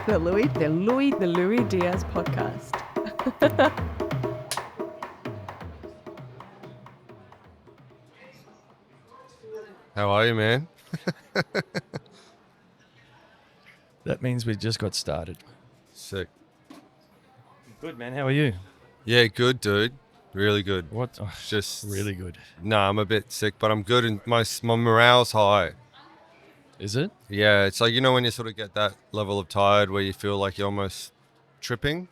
the Lui Diaz podcast. How are you, man? That means we just got started. Sick. Good, man. How are you? Yeah, good, dude. Really good. What? Oh, Just really good. No, I'm a bit sick, but I'm good, and my morale's high. Is it? Yeah, it's like, when you sort of get that level of tired where you feel like you're almost tripping.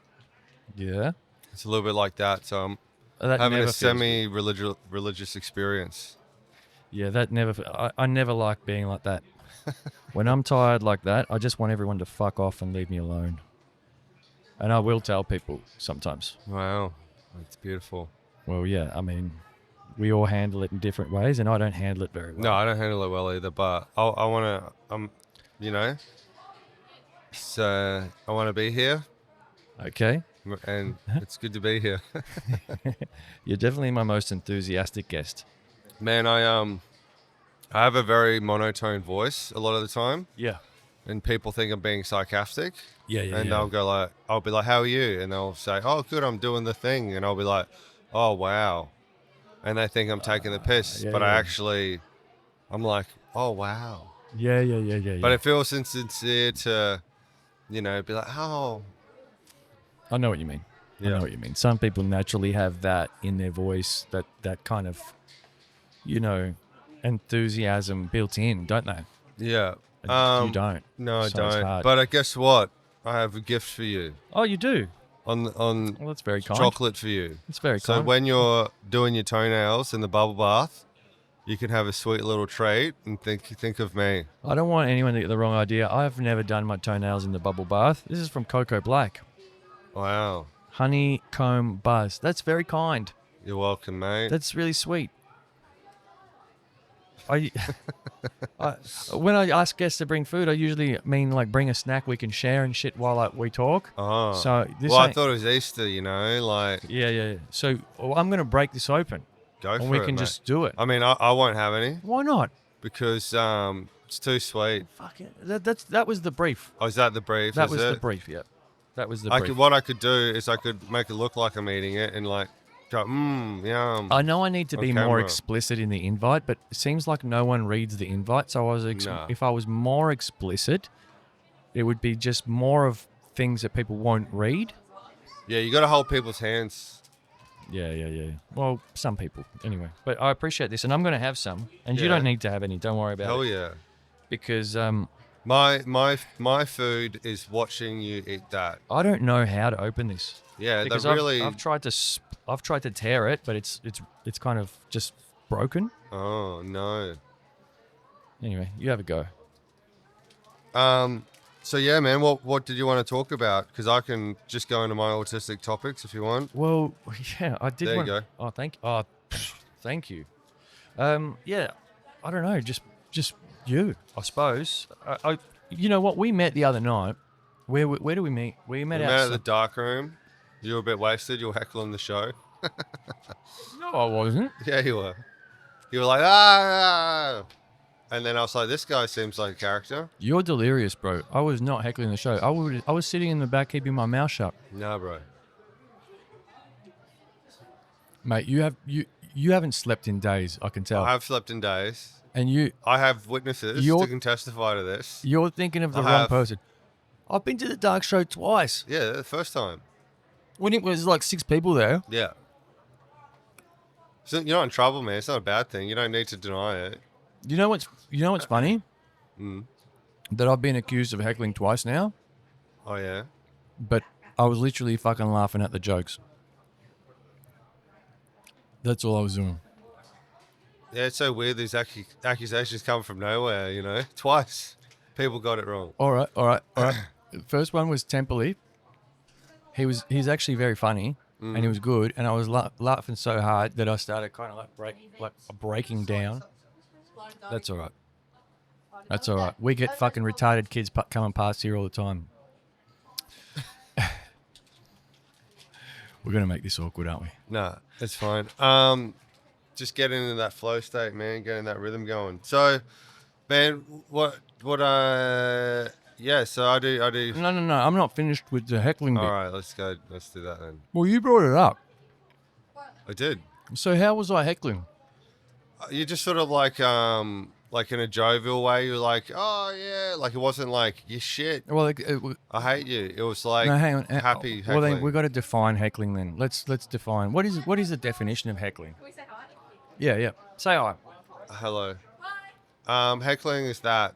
Yeah. It's a little bit like that. So I'm That having never a feels religious experience. Yeah, that never. I never like being like that. When I'm tired like that, I just want everyone to fuck off and leave me alone. And I will tell people sometimes. Wow, that's beautiful. Well, yeah. I mean, we all handle it in different ways, and I don't handle it very well. No, I don't handle it well either, but I want to, so I want to be here, Okay. and it's good to be here. You're definitely my most enthusiastic guest. Man, I have a very monotone voice a lot of the time, Yeah. and people think I'm being sarcastic. Yeah. And they'll go like, I'll be like, "How are you?" And they'll say, "Oh, good, I'm doing the thing." And I'll be like, "Oh, wow." And they think I'm taking the piss, but I'm like, "Oh, wow." Yeah. But it feels insincere to, be like, "Oh." I know what you mean. Yeah. I know what you mean. Some people naturally have that in their voice, that kind of, enthusiasm built in, don't they? Yeah. You don't. No, I So it's don't. hard. But guess what? I have a gift for you. Oh, you do? On Well, that's very kind. chocolate for you. It's very So kind. when you're doing your toenails in the bubble bath, you can have a sweet little treat and think of me. I don't want anyone to get the wrong idea. I've never done my toenails in the bubble bath. This is from Coco Black. Wow. Honeycomb buzz. That's very kind. You're welcome, mate. That's really sweet. When I ask guests to bring food, I usually mean like bring a snack we can share and shit while we talk. Oh. So this I thought it was Easter, like. Yeah. So I'm going to break this open. Go for and we it, can mate. just do it. I mean, I won't have any Why not? because it's too sweet. Fuck it. That was the brief. Oh, is that the brief? That is was it? the brief. Yeah. That was the brief. What I could do is I could make it look like I'm eating it and like go, yum. I know I need to On be more camera. explicit in the invite, but it seems like no one reads the invite. So No. if I was more explicit, it would be just more of things that people won't read. Yeah, you got to hold people's hands. Yeah. Well, some people anyway. But I appreciate this, and I'm going to have some, and you Yeah. don't need to have any. Don't worry about Hell it. yeah. Because My food is watching you eat that. I don't know how to open this. Yeah, Because I've tried to tear it, but it's kind of just broken. Oh no. Anyway, you have a go. So yeah, man. What did you want to talk about? Because I can just go into my autistic topics if you want. Well, yeah, I did. There you want, go. Thank you. Yeah, I don't know, just you, I suppose. You know what? We met the other night. Where do we meet? We met We met at outside. the dark room. You were a bit wasted. You were heckling the show. No, I wasn't. Yeah, you were. You were like, ah. And then I was like, this guy seems like a character. You're delirious, bro. I was not heckling the show. I was sitting in the back, keeping my mouth shut. No, bro. Mate, you haven't slept in days. I can tell. I have slept in days. And I have witnesses You're- who can testify to this. you're thinking of the I wrong have. person. I've been to the dark show twice. Yeah, the first time. When it was like 6 people there. Yeah. So you're not in trouble, man. It's not a bad thing. You don't need to deny it. You know what's funny? Mm. That I've been accused of heckling twice now, Oh, yeah? but I was literally fucking laughing at the jokes. That's all I was doing. Yeah, it's so weird. These accusations come from nowhere, Twice. People got it wrong. All right. First one was Temperley. He's actually very funny, and he was good, and I was laughing so hard that I started kind of like breaking down. That's all right. We get fucking retarded kids coming past here all the time. We're gonna make this awkward, aren't we? Nah, it's fine. Just get into that flow state, man. Getting that rhythm going. So, man, Yeah, so I do. No. I'm not finished with the heckling bit. All right, let's go. Let's do that then. Well, you brought it up. I did. So how was I heckling? You just sort of like in a jovial way. You're like, oh yeah, like it wasn't like you shit. Well, I hate you. It was like no, hang on. happy Well, heckling. then we got to define heckling. Then let's define what is the definition of heckling? Can we say hi? Yeah. Say hi. Hello. Heckling is that.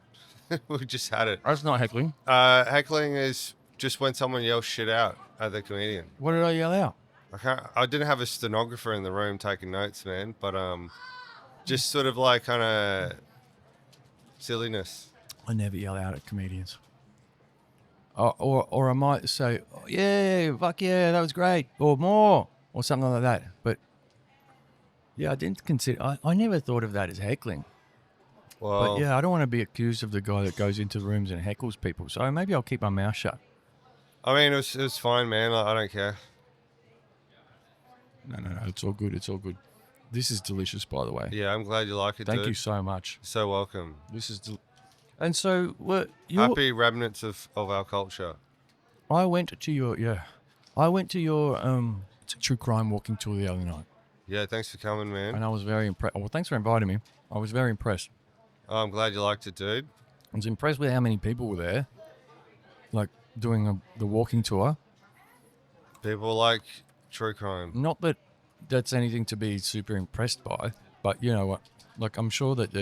We just had it. That's not heckling. Heckling is just when someone yells shit out at the comedian. What did I yell out? I didn't have a stenographer in the room taking notes, man, but just sort of like kind of silliness. I never yell out at comedians. Or I might say, oh, yeah, fuck yeah, that was great, or more, or something like that. But yeah, I didn't consider. I never thought of that as heckling. Well, But yeah, I don't want to be accused of the guy that goes into rooms and heckles people. So maybe I'll keep my mouth shut. I mean, it was fine, man. I don't care. No, it's all good. It's all good. This is delicious, by the way. Yeah, I'm glad you like it, Thank dude. you so much. So welcome. This is, and so what? Happy remnants of our culture. I went to your true crime walking tour the other night, Yeah, thanks for coming, man. and I was very impressed. Well, thanks for inviting me. I was very impressed. Oh, I'm glad you liked it, dude. I was impressed with how many people were there, like doing the walking tour. People like true crime. Not that that's anything to be super impressed by, but you know what? Like I'm sure that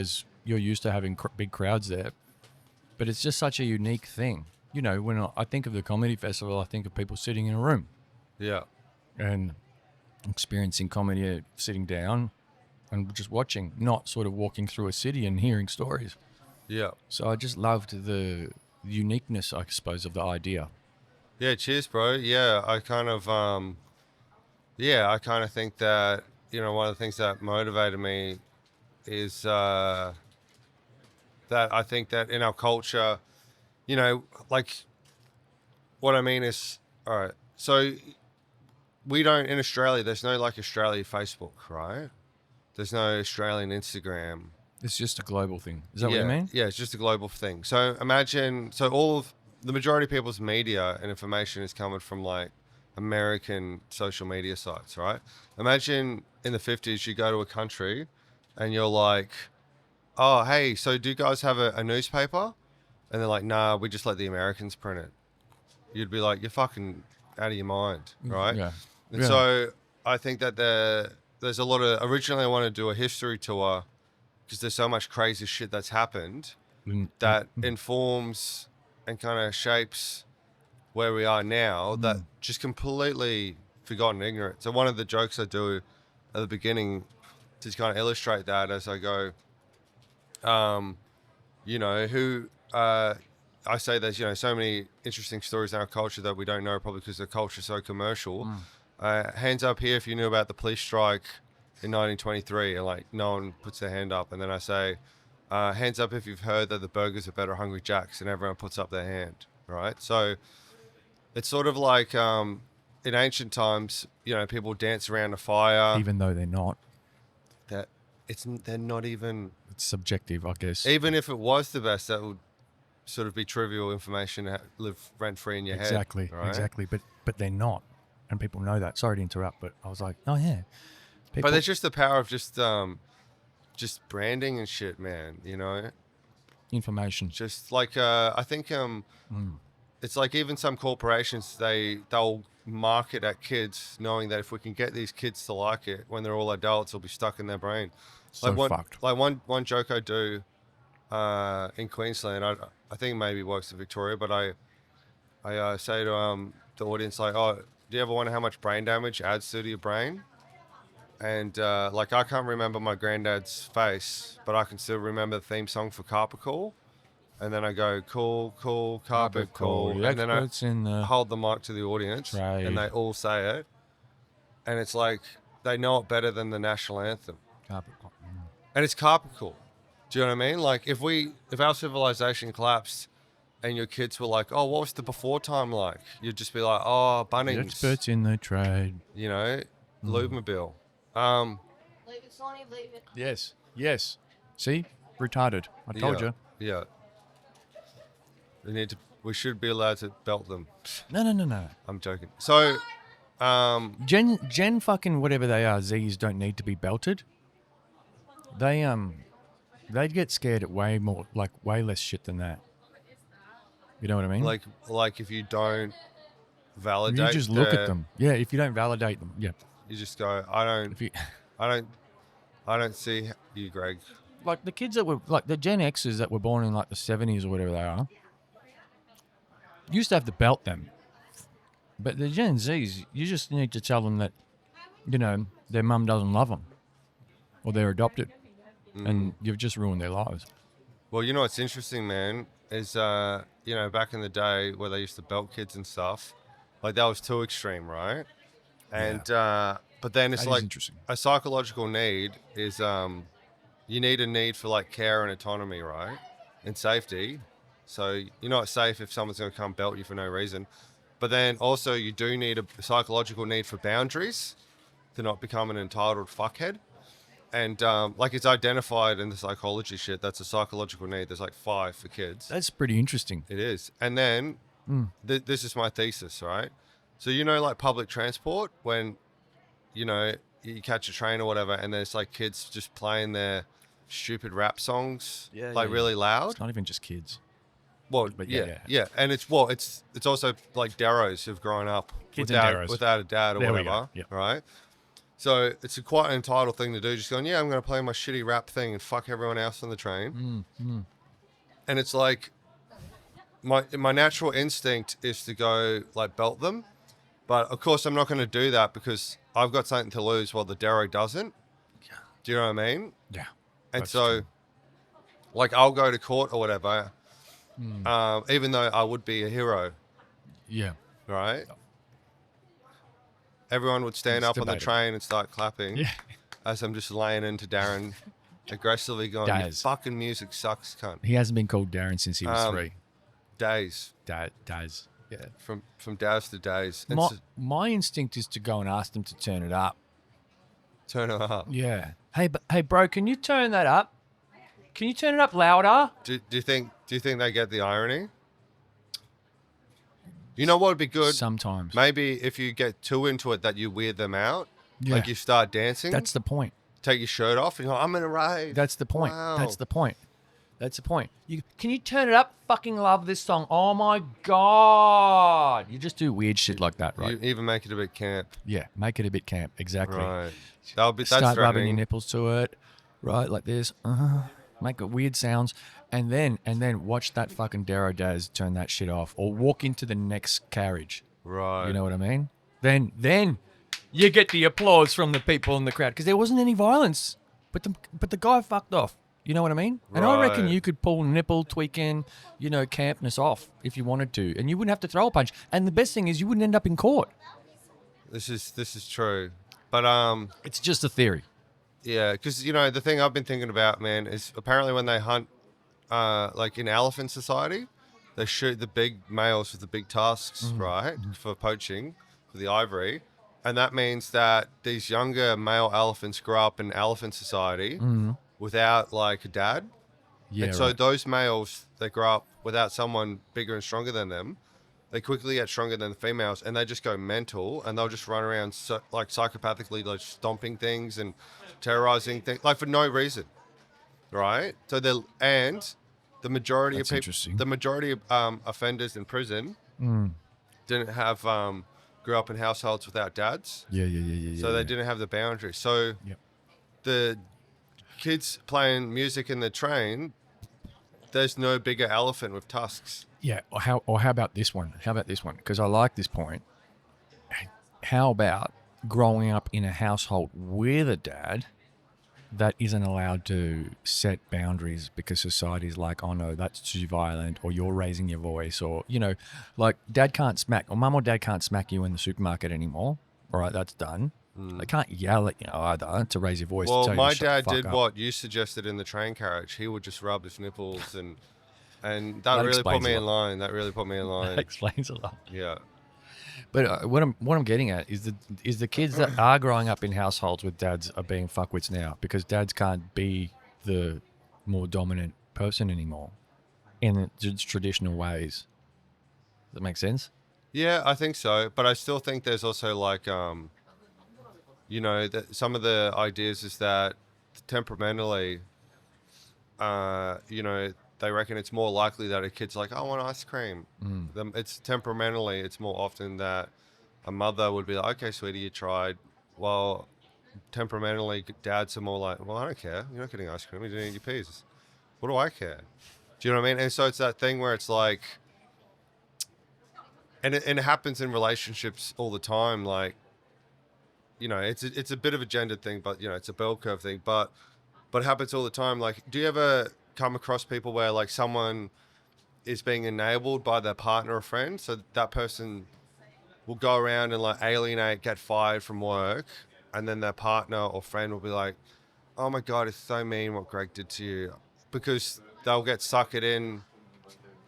you're used to having big crowds there, but it's just such a unique thing. You know, when I think of the comedy festival, I think of people sitting in a room Yeah. and experiencing comedy, sitting down and just watching, not sort of walking through a city and hearing stories. Yeah. So I just loved the uniqueness, I suppose, of the idea. Yeah, cheers, bro. Yeah, I kind of think that, one of the things that motivated me is that I think that in our culture, like what I mean is, all right, so we don't, in Australia, there's no like Australia Facebook, right? There's no Australian Instagram. It's just a global thing. Is that what you mean? Yeah, it's just a global thing. So imagine, the majority of people's media and information is coming from like American social media sites, right? Imagine in the 50s, you go to a country and you're like, oh, hey, so do you guys have a newspaper? And they're like, nah, we just let the Americans print it. You'd be like, you're fucking out of your mind, right? Yeah. And so I think that there's a lot of, originally I wanted to do a history tour because there's so much crazy shit that's happened that informs and kind of shapes where we are now that just completely forgotten ignorant. So one of the jokes I do at the beginning to kind of illustrate that as I go, I say there's, so many interesting stories in our culture that we don't know probably because the culture's so commercial. Hands up here if you knew about the police strike in 1923, and like no one puts their hand up. And then I say, hands up if you've heard that the burgers are better at Hungry Jack's, and everyone puts up their hand, right? So it's sort of like in ancient times, people dance around a fire. Even though they're not. They're not even... It's subjective, I guess. Even if it was the best, that would sort of be trivial information that live rent-free in your head. Exactly, right? exactly. But they're not. And people know that. Sorry to interrupt, but I was like, oh, yeah. But there's just the power of just branding and shit, man, Information. Just like, I think it's like even some corporations, they'll market at kids knowing that if we can get these kids to like it, when they're all adults, it'll be stuck in their brain. So fucked. Like one joke I do in Queensland, I think maybe works in Victoria, but I say to the audience, like, oh, do you ever wonder how much brain damage ads do to your brain? And like I can't remember my granddad's face, but I can still remember the theme song for Carpet Call. And then I go, cool, carpet call. The And then I experts in the hold the mic to the audience trade. and they all say it. And it's like, they know it better than the national anthem. carpet. And it's carpet call. Do you know what I mean? Like if our civilization collapsed and your kids were like, oh, what was the before time like? You'd just be like, oh, Bunnings. The experts in the trade. Lubemobile. Leave it, Sonny, leave it. Yes. See? Retarded. I told you. Yeah. We we should be allowed to belt them. No. I'm joking. So, Gen fucking whatever they are, Z's don't need to be belted. They'd get scared at way less shit than that. You know what I mean? like if you don't validate, you just look at them. Yeah, if you don't validate them, yeah. you just go, I If you, don't see you, Greg. like the kids that were like the Gen X's that were born in like the 70s or whatever they are, used to have to belt them. But the Gen Z's, you just need to tell them that, you know, their mum doesn't love them, or they're adopted, and you've just ruined their lives. Well, you know what's interesting, man, is you know, back in the day where they used to belt kids and stuff, like that was too extreme, right? And but then it's That is like interesting. a psychological need is you need a need for like care and autonomy, right? And safety. So you're not safe if someone's going to come belt you for no reason. But then also you do need a psychological need for boundaries to not become an entitled fuckhead. And like it's identified in the psychology shit. That's a psychological need. There's like 5 for kids. That's pretty interesting. It is. And then this is my thesis, right? So, you know, like public transport, when, you know, you catch a train or whatever, and there's like kids just playing their stupid rap songs, really loud. It's not even just kids. Well, But yeah. And it's also like Darrows who've grown up Kids and Darrows. without a dad or There we whatever, go. Yep. right? So it's quite an entitled thing to do. Just going, I'm going to play my shitty rap thing and fuck everyone else on the train. And it's like my natural instinct is to go like belt them, but of course I'm not going to do that because I've got something to lose while the Darrow doesn't. Yeah. Do you know what I mean? Yeah. And That's so, true. like, I'll go to court or whatever, even though I would be a hero, Yeah. right? Everyone would stand It's up on the debatable. train and start clapping Yeah. as I'm just laying into Darren, aggressively going, your Daz. fucking music sucks, cunt. He hasn't been called Darren since he was 3. Days. Daz. Yeah. From Daz to Days. And My instinct is to go and ask them to turn it up. turn it up. Yeah. Hey, bro, can you turn that up? Can you turn it up louder? Do you think they get the irony? You know what would be good? Sometimes. Maybe if you get too into it that you weird them out. Yeah. Like you start dancing. That's the point. Take your shirt off and you're like, I'm in a rave. That's the point. Wow. That's the point. That's the point. Can you turn it up? Fucking love this song. Oh my God. You just do weird shit like that, right? You even make it a bit camp. Yeah. Make it a bit camp. Exactly. Right. That's Start rubbing your threatening. nipples to it, right? Like this. Make it weird sounds. And then watch that fucking Darrow Daz turn that shit off or walk into the next carriage. Right. You know what I mean? Then you get the applause from the people in the crowd because there wasn't any violence, but the guy fucked off. You know what I mean? And I reckon Right. you could pull nipple tweaking, campness off if you wanted to, and you wouldn't have to throw a punch. And the best thing is you wouldn't end up in court. This is true. But It's just a theory. yeah, because the thing I've been thinking about, man, is apparently when they hunt, like in elephant society, they shoot the big males with the big tusks, right, for poaching, for the ivory, and that means that these younger male elephants grow up in elephant society without like a dad, Yeah. and so right. those males that grow up without someone bigger and stronger than them, they quickly get stronger than the females, and they just go mental, and they'll just run around like psychopathically, like stomping things and terrorizing things, like for no reason, right? So the majority That's of people, interesting. the majority of offenders in prison didn't have grew up in households without dads, Yeah. so they didn't have the boundaries. So Yep. the kids playing music in the train, there's no bigger elephant with tusks. Yeah. Or how about this one? Because I like this point. How about growing up in a household with a dad that isn't allowed to set boundaries because society's like, oh no, that's too violent, or you're raising your voice, or like dad can't smack, or mum or dad can't smack you in the supermarket anymore. All right, that's done. They can't yell at you either to raise your voice. to Well, tell you my to shut the dad fuck did up. what you suggested in the train carriage. He would just rub his nipples, and that That really put explains me a in line. That really put me in That line. explains a lot. Yeah. But what I'm getting at is the kids that are growing up in households with dads are being fuckwits now because dads can't be the more dominant person anymore in the traditional ways. that make sense? Yeah, I think so. But I still think there's also like, you know, that some of the ideas is that temperamentally, you know, they reckon it's more likely that a kid's like, I want ice cream. It's temperamentally, it's more often that a mother would be like, okay, sweetie, you tried. Well, temperamentally, dads are more like, well, I don't care. You're not getting ice cream. You didn't eat your peas. What do I care? Do you know what I mean? And so it's that thing where it's like, and it happens in relationships all the time. Like, you know, it's a bit of a gendered thing, but you know, it's a bell curve thing. But it happens all the time. Like, do you ever come across people where like someone is being enabled by their partner or friend, so that person will go around and like alienate, get fired from work, and then their partner or friend will be like, "Oh my God, it's so mean what Greg did to you," because they'll get suckered in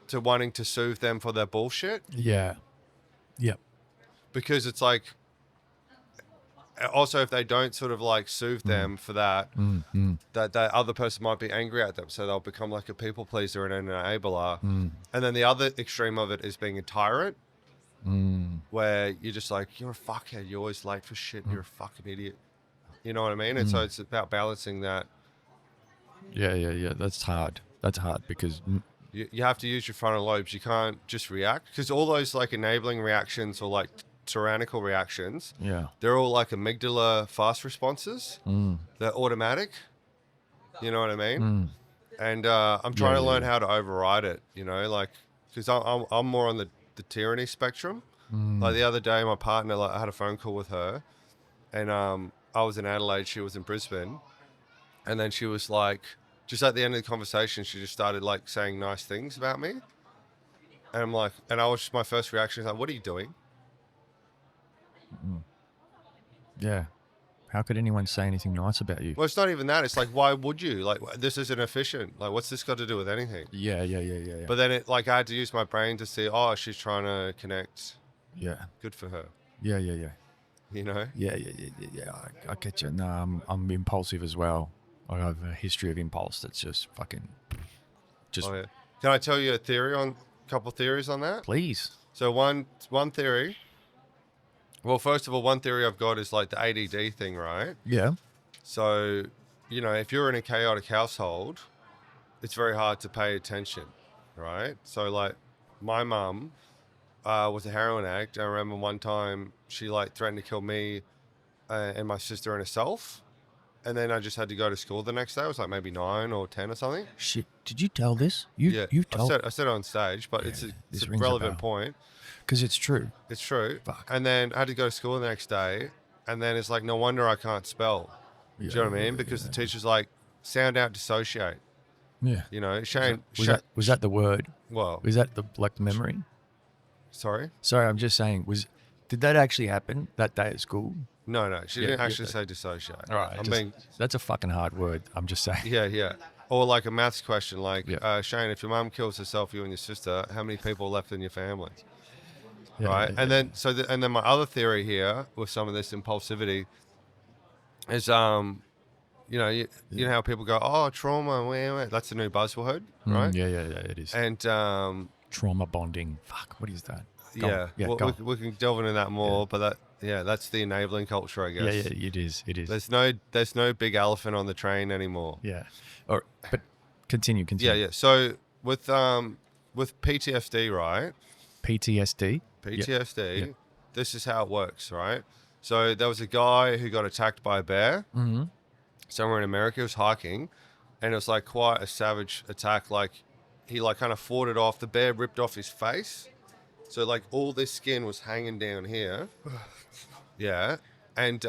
to wanting to soothe them for their bullshit. Yeah. Yep. Because it's like, also if they don't sort of like soothe them for that, that other person might be angry at them, so they'll become like a people pleaser and an enabler. And then the other extreme of it is being a tyrant, where you're just like, you're a fuckhead, you're always late for shit, you're a fucking idiot. You know what I mean? And so it's about balancing that. Yeah. That's hard. Because You have to use your frontal lobes. You can't just react, because all those like enabling reactions or like tyrannical reactions, they're all like amygdala fast responses. They're automatic. You know what I mean? And I'm trying to learn how to override it, you know, like, because I'm more on the tyranny spectrum. Like the other day, my partner, like, I had a phone call with her, and I was in Adelaide, she was in Brisbane, and then she was like, just at the end of the conversation, she just started like saying nice things about me, and I'm like, and I was just, my first reaction is like, what are you doing? yeah. How could anyone say anything nice about you? Well, it's not even that. It's like, why would you? Like, this isn't efficient. Like, what's this got to do with anything? Yeah. But then it, like, I had to use my brain to see, oh, she's trying to connect. Yeah. Good for her. Yeah. You know? Yeah. I get you. No, I'm impulsive as well. I have a history of impulse that's just fucking, Oh, yeah. Can I tell you a couple theories on that? please. So one theory. Well, first of all, one theory I've got is like the ADD thing, right? Yeah. So, you know, if you're in a chaotic household, it's very hard to pay attention, right? So, like, my mum was a heroin addict. I remember one time she like threatened to kill me and my sister and herself. And then I just had to go to school the next day. I was like maybe 9 or 10 or something. Shit. Did you tell this? You told? I said it on stage, but it's a rings a relevant bell. point. Because it's true. It's true. Fuck. And then I had to go to school the next day. And then it's like, no wonder I can't spell. Do you know what I mean? Because the teacher's like, sound out, dissociate. Yeah. You know, Shayne. Was that the word? Well, Was that the memory? sorry? Sorry, I'm just saying. Did that actually happen that day at school? No. She didn't actually say dissociate. All right. That's a fucking hard word. I'm just saying. Yeah. Or like a maths question, like, Shayne, if your mum kills herself, you and your sister, how many people are left in your family? Right? And then and then my other theory here with some of this impulsivity is, you know, you know how people go, oh, trauma, that's the new buzzword, right? Yeah, it is. And Trauma bonding. Fuck, what is that? We can delve into that more, but that's the enabling culture, I guess. Yeah, it is. There's no big elephant on the train anymore. Yeah. But continue. Yeah. So with PTSD, right? PTSD. PTSD. This is how it works, right? So there was a guy who got attacked by a bear somewhere in America. He was hiking, and it was like quite a savage attack. Like he like kind of fought it off. The bear ripped off his face, so like all this skin was hanging down here. Yeah, and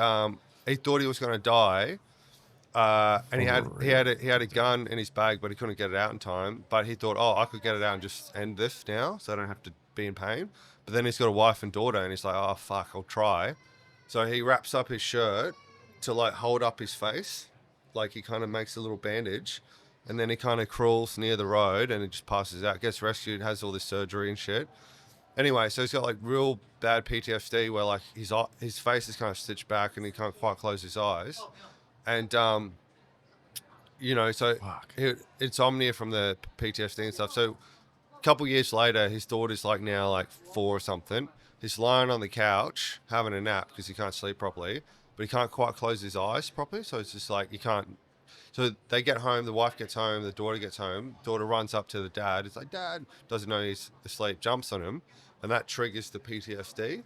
he thought he was going to die. And he had a gun in his bag, but he couldn't get it out in time. But he thought, oh, I could get it out and just end this now, so I don't have to be in pain. But then he's got a wife and daughter, and he's like, oh fuck, I'll try. So he wraps up his shirt to like hold up his face, like he kind of makes a little bandage, and then he kind of crawls near the road, and it just passes out, gets rescued, has all this surgery and shit. Anyway, so he's got like real bad PTSD where like his face is kind of stitched back, and he can't quite close his eyes. And, you know, so insomnia from the PTSD and stuff. So couple years later, his daughter's like now like 4 or something. He's lying on the couch having a nap because he can't sleep properly, but he can't quite close his eyes properly. So it's just like, you can't. So they get home, the wife gets home, the daughter gets home, daughter runs up to the dad. It's like, Dad, doesn't know he's asleep, jumps on him, and that triggers the PTSD.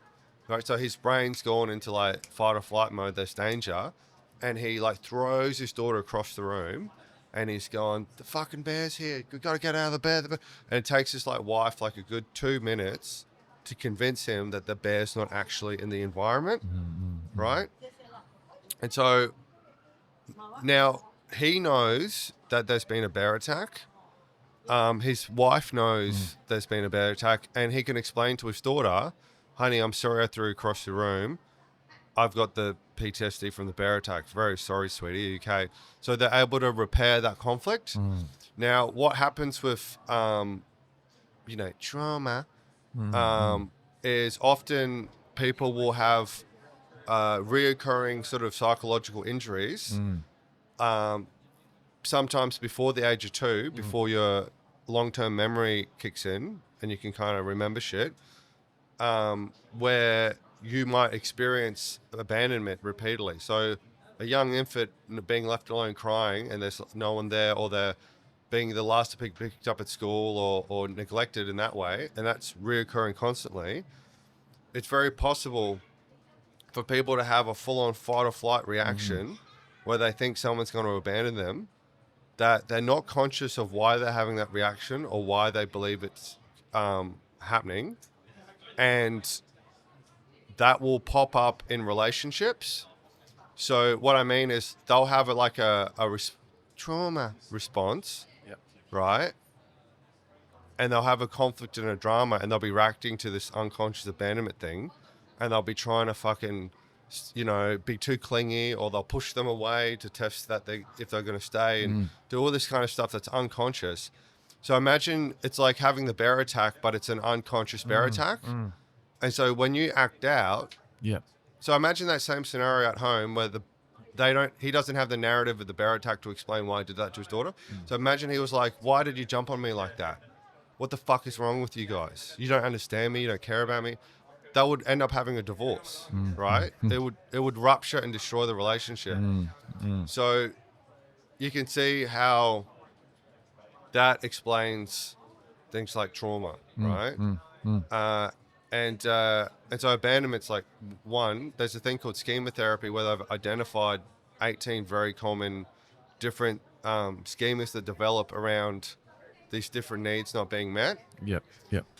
Right, so his brain's gone into like fight or flight mode, there's danger, and he like throws his daughter across the room, and he's going, the fucking bear's here, we gotta get out of the bear. And it takes his like wife like a good 2 minutes to convince him that the bear's not actually in the environment, right? And so now he knows that there's been a bear attack. His wife knows there's been a bear attack, and he can explain to his daughter, honey, I'm sorry I threw you across the room. I've got the PTSD from the bear attack. Very sorry, sweetie. Are you okay? So they're able to repair that conflict. Now, what happens with, trauma is often people will have reoccurring sort of psychological injuries. Sometimes before the age of 2, before your long-term memory kicks in and you can kind of remember shit, where you might experience abandonment repeatedly. So a young infant being left alone crying and there's no one there, or they're being the last to be picked up at school or neglected in that way, and that's reoccurring constantly, it's very possible for people to have a full-on fight or flight reaction where they think someone's going to abandon them, that they're not conscious of why they're having that reaction or why they believe it's happening. And that will pop up in relationships. So what I mean is they'll have trauma response, right? And they'll have a conflict and a drama, and they'll be reacting to this unconscious abandonment thing, and they'll be trying to fucking, be too clingy, or they'll push them away to test that if they're going to stay, and do all this kind of stuff that's unconscious. So imagine it's like having the bear attack, but it's an unconscious bear attack. And so when you act out, so imagine that same scenario at home where he doesn't have the narrative of the bear attack to explain why he did that to his daughter. So imagine he was like, why did you jump on me like that? What the fuck is wrong with you guys? You don't understand me. You don't care about me. That would end up having a divorce, right? It would rupture and destroy the relationship. So you can see how that explains things like trauma, right? And so abandonment's like one. There's a thing called schema therapy where they've identified 18 very common different schemas that develop around these different needs not being met.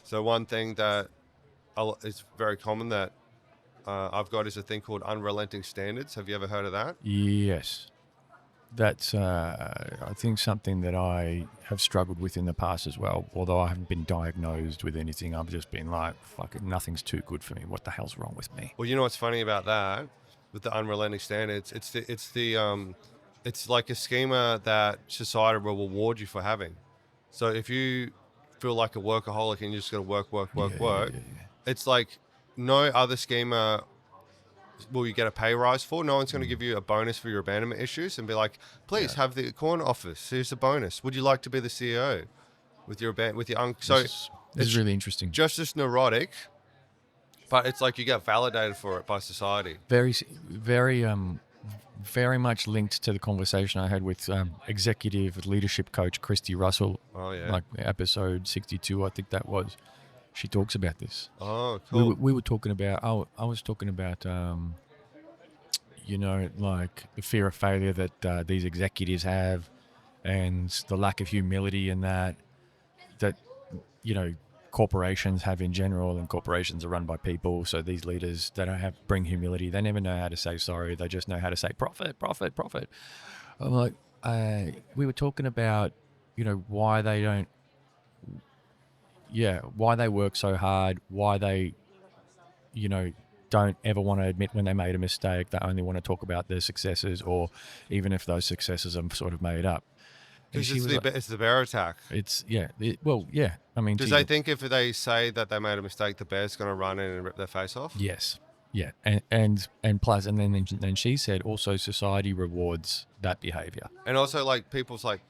So one thing that is very common that I've got is a thing called Unrelenting Standards. Have you ever heard of that? Yes. That's, I think, something that I have struggled with in the past as well. Although I haven't been diagnosed with anything, I've just been like, fuck it, nothing's too good for me. What the hell's wrong with me? Well, you know what's funny about that with the Unrelenting Standards? It's like a schema that society will reward you for having. So if you feel like a workaholic and you're just going to work, it's like no other schema will you get a pay rise for. No one's going to give you a bonus for your abandonment issues and be like, please have the corner office. Here's a bonus. Would you like to be the CEO with your So This is really interesting. Just as neurotic, but it's like you get validated for it by society. Very much linked to the conversation I had with executive leadership coach Christy Russell. Oh yeah, like episode 62, I think that was. She talks about this. Oh, cool. We were talking about. I was talking about, like the fear of failure that these executives have, and the lack of humility in that corporations have in general, and corporations are run by people. So these leaders, they don't bring humility. They never know how to say sorry. They just know how to say profit. I'm like, we were talking about, why they don't. Why they work so hard, why they, don't ever want to admit when they made a mistake. They only want to talk about their successes, or even if those successes are sort of made up. It's the bear attack. I mean, does they think if they say that they made a mistake, the bear's going to run in and rip their face off? Yes. Yeah. And plus, and then she said also society rewards that behavior. And also like people's like...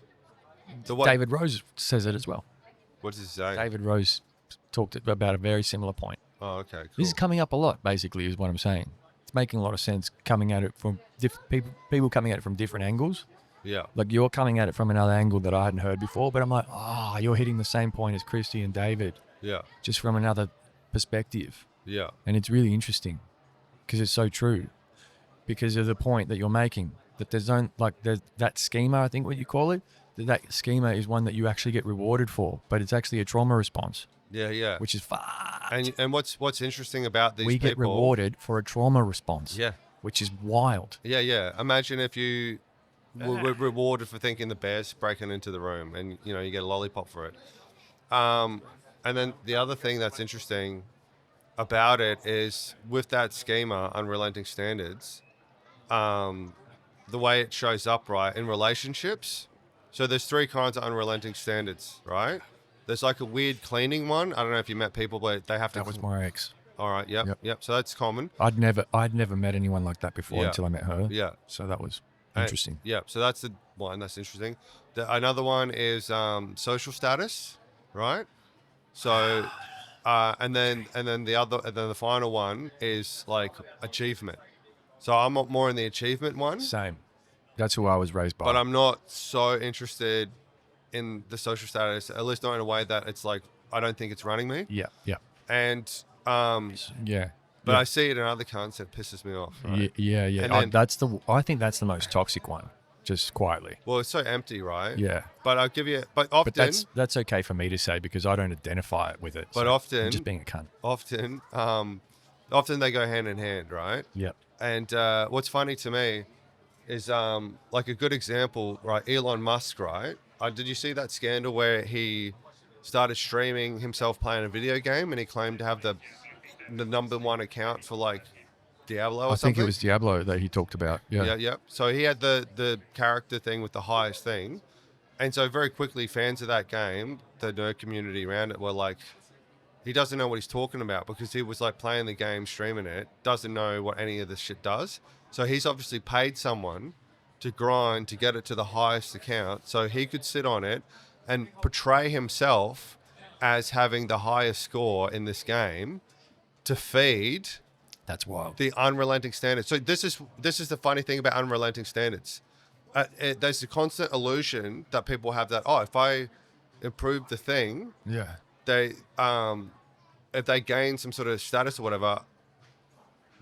David Rose says it as well. What does he say? David Rose talked about a very similar point. Oh, okay, cool. This is coming up a lot, basically, is what I'm saying. It's making a lot of sense coming at it from people coming at it from different angles. Yeah. Like you're coming at it from another angle that I hadn't heard before, but I'm like, you're hitting the same point as Christy and David, Yeah. just from another perspective. Yeah. And it's really interesting because it's so true because of the point that you're making, that there's that schema, I think what you call it, that schema is one that you actually get rewarded for, but it's actually a trauma response, Yeah. Yeah. which is fucked. And what's interesting about these We people? get rewarded for a trauma response. Yeah. Which is wild. Yeah. Yeah. Imagine if you were rewarded for thinking the bear's breaking into the room, and you get a lollipop for it. And then the other thing that's interesting about it is with that schema, Unrelenting Standards, the way it shows up, right, in relationships. So there's 3 kinds of unrelenting standards, right? There's like a weird cleaning one. I don't know if you met people where they have to. That was my ex. All right. Yep. So that's common. I'd never met anyone like that before Yeah. until I met her. Yeah. So that was interesting. Yeah. So that's the one that's interesting. Another one is social status, right? So, and then the final one is like achievement. So I'm more in the achievement one. Same. That's who I was raised by. But I'm not so interested in the social status, at least not in a way that it's like, I don't think it's running me. Yeah. And, Yeah. but I see it in other cunts that pisses me off. Right? Yeah. And then- I think that's the most toxic one, just quietly. Well, it's so empty, right? Yeah. But I'll give you, but often, But that's okay for me to say because I don't identify with it. But so often- I'm just being a cunt. often they go hand in hand, right? Yep. And what's funny to me is like a good example, right? Elon Musk, right? Did you see that scandal where he started streaming himself playing a video game and he claimed to have the number 1 account for like Diablo or I something? think it was Diablo that he talked about. Yeah. Yeah. So he had the character thing with the highest thing. And so very quickly fans of that game, the nerd community around it were like, he doesn't know what he's talking about because he was like playing the game, streaming it, doesn't know what any of this shit does. So he's obviously paid someone to grind to get it to the highest account so he could sit on it and portray himself as having the highest score in this game to feed That's wild. the unrelenting standards. So this is the funny thing about unrelenting standards. There's a constant illusion that people have that, if I improve the thing, Yeah. they if they gain some sort of status or whatever,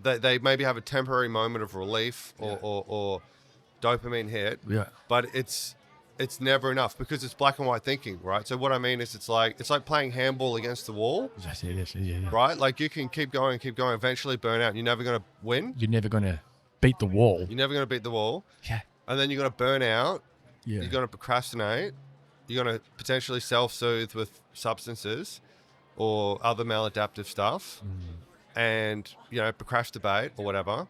they maybe have a temporary moment of relief or dopamine hit. Yeah. But it's never enough because it's black and white thinking, right? So what I mean is it's like playing handball against the wall, Yeah. right? Like you can keep going, eventually burn out. You're never going to win. You're never going to beat the wall. You're never going to beat the wall. Yeah. And then you're going to burn out. Yeah. You're going to procrastinate. You're going to potentially self-soothe with substances or other maladaptive stuff, and procrastinate or whatever,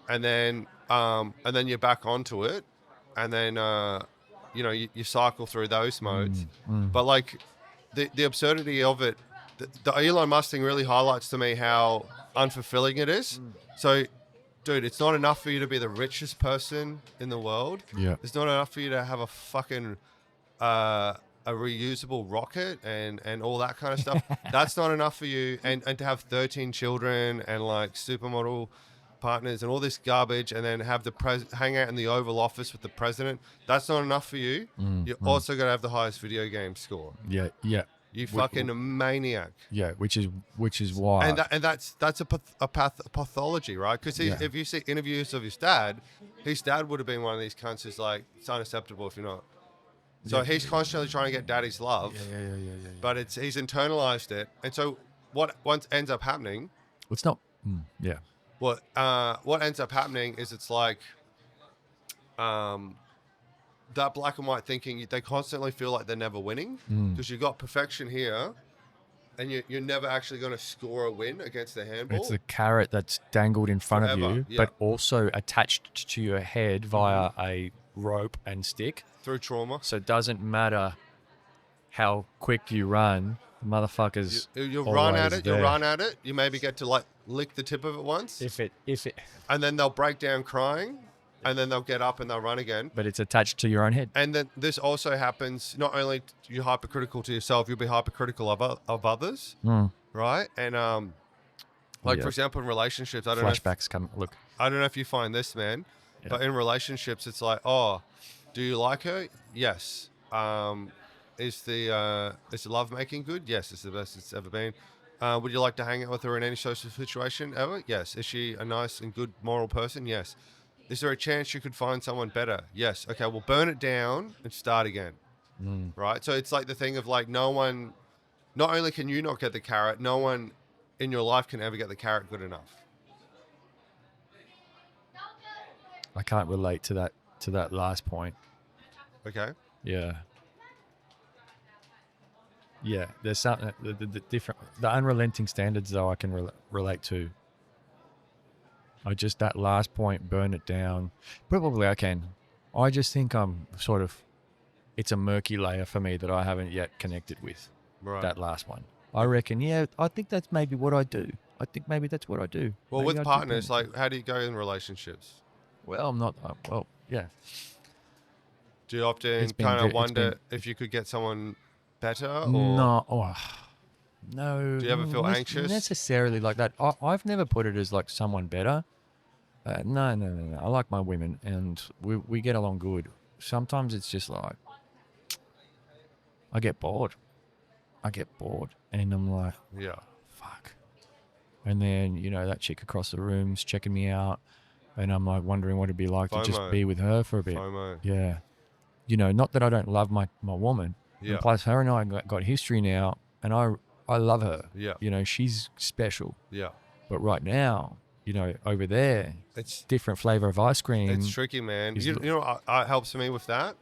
and then you're back onto it, and then you cycle through those modes. But like the absurdity of it, the Elon Musk thing really highlights to me how unfulfilling it is. So, dude, it's not enough for you to be the richest person in the world. Yeah. It's not enough for you to have a fucking a reusable rocket and all that kind of stuff. That's not enough for you. And to have 13 children and like supermodel partners and all this garbage, and then have hang out in the Oval Office with the president. That's not enough for you. You also got to have the highest video game score. Yeah. You fucking maniac. Yeah, which is why. And that's a pathology, right? Because if you see interviews of his dad would have been one of these cunts who's like, it's unacceptable if you're not. So he's constantly trying to get daddy's love. Yeah. But he's internalized it. And so what ends up happening, It's not. Yeah. what ends up happening is it's like that black and white thinking, they constantly feel like they're never winning because you've got perfection here and you're never actually going to score a win against the handball. It's a carrot that's dangled in front of Forever, you, yeah. but also attached to your head via a rope and stick. Through trauma. So it doesn't matter how quick you run, the motherfuckers. You'll run at always it, you'll there. run at it. You maybe get to like lick the tip of it once. If it. And then they'll break down crying. and then they'll get up and they'll run again. But it's attached to your own head. And then this also happens, not only you're hypercritical to yourself, you'll be hypercritical of others, right? And like, for example, in relationships, I don't Flashbacks come. Look. I don't know if you find this, man, but in relationships, it's like, oh, do you like her? Yes. Is the lovemaking good? Yes, it's the best it's ever been. Would you like to hang out with her in any social situation ever? Yes. Is she a nice and good moral person? Yes. Is there a chance you could find someone better? Yes. Okay, well, burn it down and start again. Right? So it's like the thing of like, not only can you not get the carrot, no one in your life can ever get the carrot good enough. I can't relate to that last point. Okay. Yeah. Yeah, there's something the different, the unrelenting standards though I can relate to. I just, that last point, burn it down. Probably I can. I just think I'm sort of, it's a murky layer for me that I haven't yet connected with. Right. That last one. I reckon, yeah, I think that's maybe what I do. I think maybe that's what I do. Well, Maybe with I do partners, burn it. like, how do you go in relationships? Well, I'm not, well, yeah. Do you often It's been kind ve- of it's wonder been- if you could get someone better? Or No, no. Do you ever feel not anxious? necessarily like that. I've never put it as like someone better. No. I like my women, and we get along good. Sometimes it's just like I get bored, and I'm like, Yeah. fuck. And then that chick across the room's checking me out, and I'm like wondering what it'd be like to just FOMO. be with her for a bit. FOMO. Yeah. Not that I don't love my woman. Yeah. And plus, her and I got history now, and I love her. Yeah. She's special. Yeah. But right now, over there, It's different flavor of ice cream. It's tricky, man. is You the- know what helps me with that?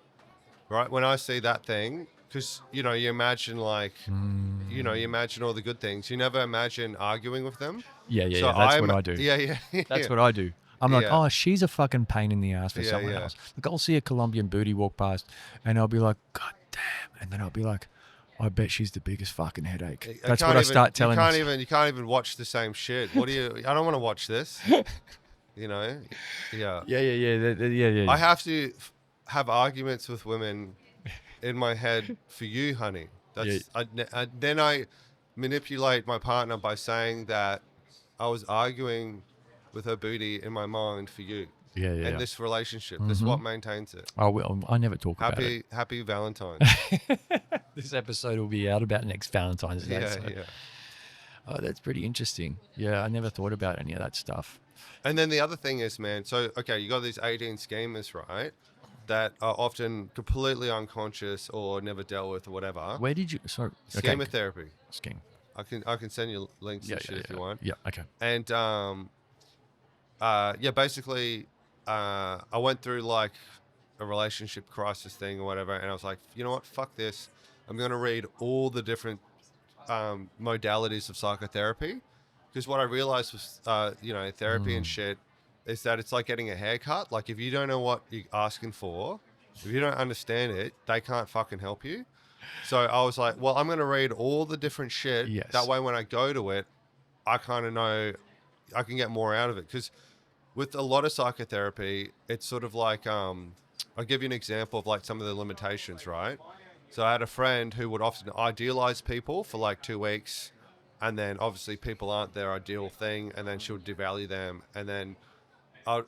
Right? When I see that thing, because, you imagine like, you imagine all the good things. You never imagine arguing with them. Yeah. So That's what I do. Yeah. That's what I do. I'm like, Yeah. oh, she's a fucking pain in the ass for Yeah, someone yeah. else. Like, I'll see a Colombian booty walk past, and I'll be like, God damn. And then I'll be like, I bet she's the biggest fucking headache. That's what I start telling you. myself. You can't even watch the same shit. What do you? I don't want to watch this. Yeah. Yeah. I have to have arguments with women in my head for you, honey. That's then I manipulate my partner by saying that I was arguing with her booty in my mind for you. Yeah. And this relationship, this is what maintains it. I never talk about it. Happy Valentine's. This episode will be out about next Valentine's Day. so- Yeah. Oh, that's pretty interesting. Yeah, I never thought about any of that stuff. And then the other thing is, man, so, okay, you got these 18 schemas, right, that are often completely unconscious or never dealt with or whatever. Where did you? Sorry. Schema therapy. Scheme. I can send you links and shit if you want. Yeah. Okay. And, basically, I went through, like, a relationship crisis thing or whatever, and I was like, you know what, fuck this. I'm going to read all the different modalities of psychotherapy, because what I realized was, therapy and shit is that it's like getting a haircut. Like, if you don't know what you're asking for, if you don't understand it, they can't fucking help you. So I was like, well, I'm going to read all the different shit. Yes. That way, when I go to it, I kind of know I can get more out of it. Because with a lot of psychotherapy, it's sort of like, I'll give you an example of like some of the limitations, right? So I had a friend who would often idealize people for like 2 weeks, and then obviously people aren't their ideal thing, and then she would devalue them, and then I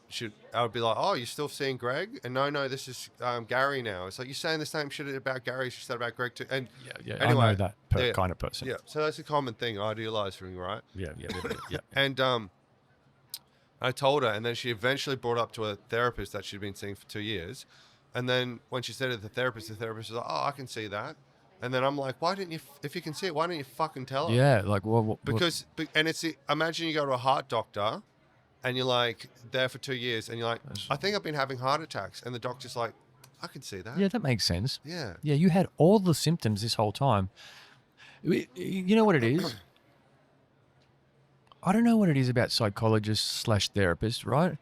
would be like, oh, you're still seeing Greg? And no, this is Gary now. It's like, you're saying the same shit about Gary as you said about Greg too. And Yeah. anyway, I know that kind of person. yeah, so that's a common thing, idealizing, right? Yeah. And I told her, and then she eventually brought up to a therapist that she'd been seeing for 2 years. And then when she said it to the therapist was like, oh, I can see that. And then I'm like, why didn't you, if you can see it, why don't you fucking tell her? Yeah. Like, well, Imagine you go to a heart doctor and you're like there for 2 years and you're like, I think I've been having heart attacks. And the doctor's like, I can see that. yeah, that makes sense. Yeah. Yeah, you had all the symptoms this whole time. You know what it is? I don't know what it is about psychologists / therapists, right?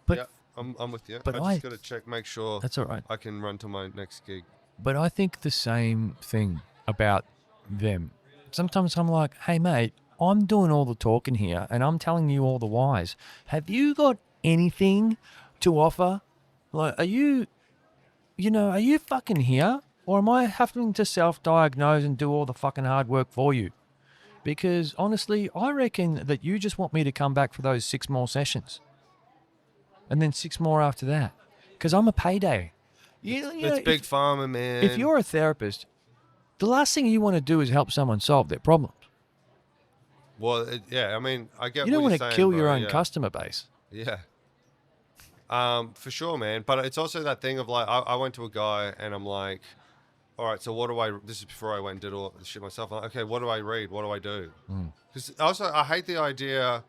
But Yeah, I'm with you. but I just got to check, make sure that's all right. I can run to my next gig. But I think the same thing about them. Sometimes I'm like, hey, mate, I'm doing all the talking here and I'm telling you all the whys. Have you got anything to offer Like, are you fucking here? Or am I having to self-diagnose and do all the fucking hard work for you? Because honestly, I reckon that you just want me to come back for those 6 more sessions. And then 6 more after that. Because I'm a payday. It's big pharma, man. If you're a therapist, the last thing you want to do is help someone solve their problems. Well, I mean, I get You don't what want you're to saying, kill bro, your own yeah. customer base. Yeah. For sure, man. But it's also that thing of like, I went to a guy and I'm like, all right, so what do I, this is before I went and did all the shit myself. I'm like, okay, what do I read? What do I do? Because also, I hate the idea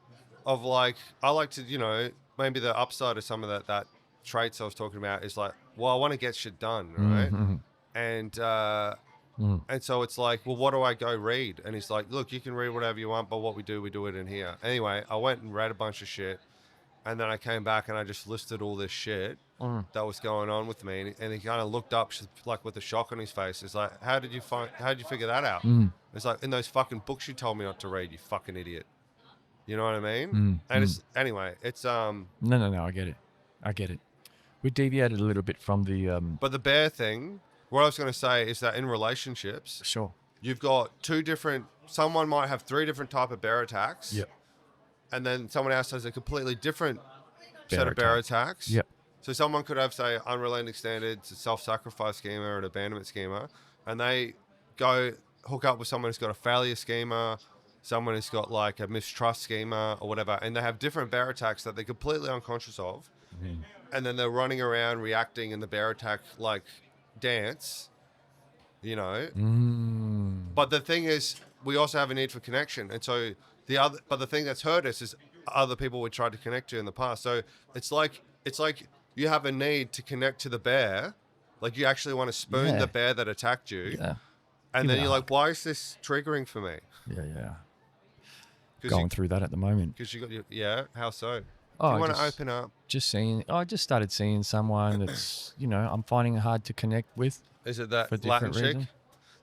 of like, I like to, maybe the upside of some of that traits I was talking about is like, well, I want to get shit done, right? And so it's like, well, what do I go read? And he's like, look, you can read whatever you want, but what we do it in here. Anyway, I went and read a bunch of shit. And then I came back and I just listed all this shit that was going on with me. And he kind of looked up like with a shock on his face. It's like, how did you figure that out? It's like, in those fucking books you told me not to read, you fucking idiot. You know what I mean? It's, anyway, it's, No, I get it. We deviated a little bit from the, but the bear thing, what I was going to say is that in relationships, sure. you've got someone might have 3 different type of bear attacks. Yep. And then someone else has a completely different Bear set of bear attack. attacks. Yep. So someone could have, say, unrelenting standards, a self-sacrifice schema, or an abandonment schema, and they go hook up with someone who's got a failure schema, someone who's got like a mistrust schema or whatever, and they have different bear attacks that they're completely unconscious of, and then they're running around reacting in the bear attack like dance, But the thing is, we also have a need for connection, and so the thing that's hurt us is other people we tried to connect to in the past. So it's like you have a need to connect to the bear, like you actually want to spoon the bear that attacked you, and then you're like, why is this triggering for me? Yeah. Going through that at the moment. Because you got how so? Oh, Do you want to open up? I just started seeing someone that's, I'm finding it hard to connect with. Is it that for Latin different chick? reasons.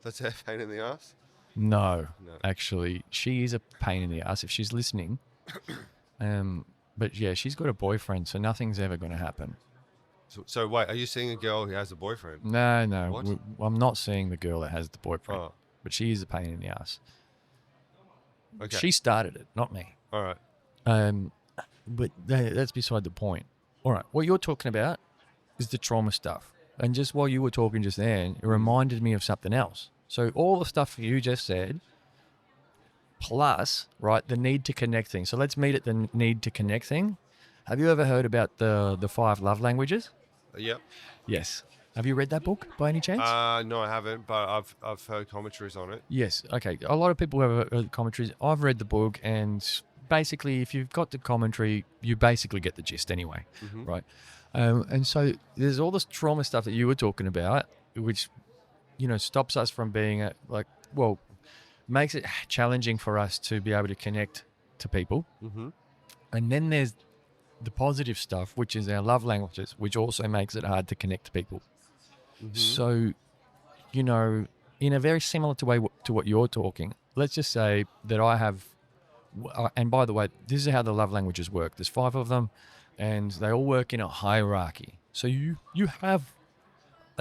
That's a pain in the ass? No, actually, she is a pain in the ass if she's listening. But yeah, she's got a boyfriend, so nothing's ever going to happen. So wait, are you seeing a girl who has a boyfriend? No. What? I'm not seeing the girl that has the boyfriend, Oh. but she is a pain in the ass. Okay. She started it, not me. All right. But that's beside the point. All right, what you're talking about is the trauma stuff. And just while you were talking just then, it reminded me of something else. So all the stuff you just said, plus, right, the need to connect thing. So let's meet at the need to connect thing. Have you ever heard about the 5 love languages? Yep. Yes. Have you read that book by any chance? No, I haven't, but I've heard commentaries on it. Yes. Okay. A lot of people have heard commentaries. I've read the book, and basically, if you've got the commentary, you basically get the gist anyway, right? And so there's all this trauma stuff that you were talking about, which, stops us from being makes it challenging for us to be able to connect to people. And then there's the positive stuff, which is our love languages, which also makes it hard to connect to people. So, in a very similar way to what you're talking, let's just say that I have, and by the way, this is how the love languages work. There's 5 of them, and they all work in a hierarchy. So you have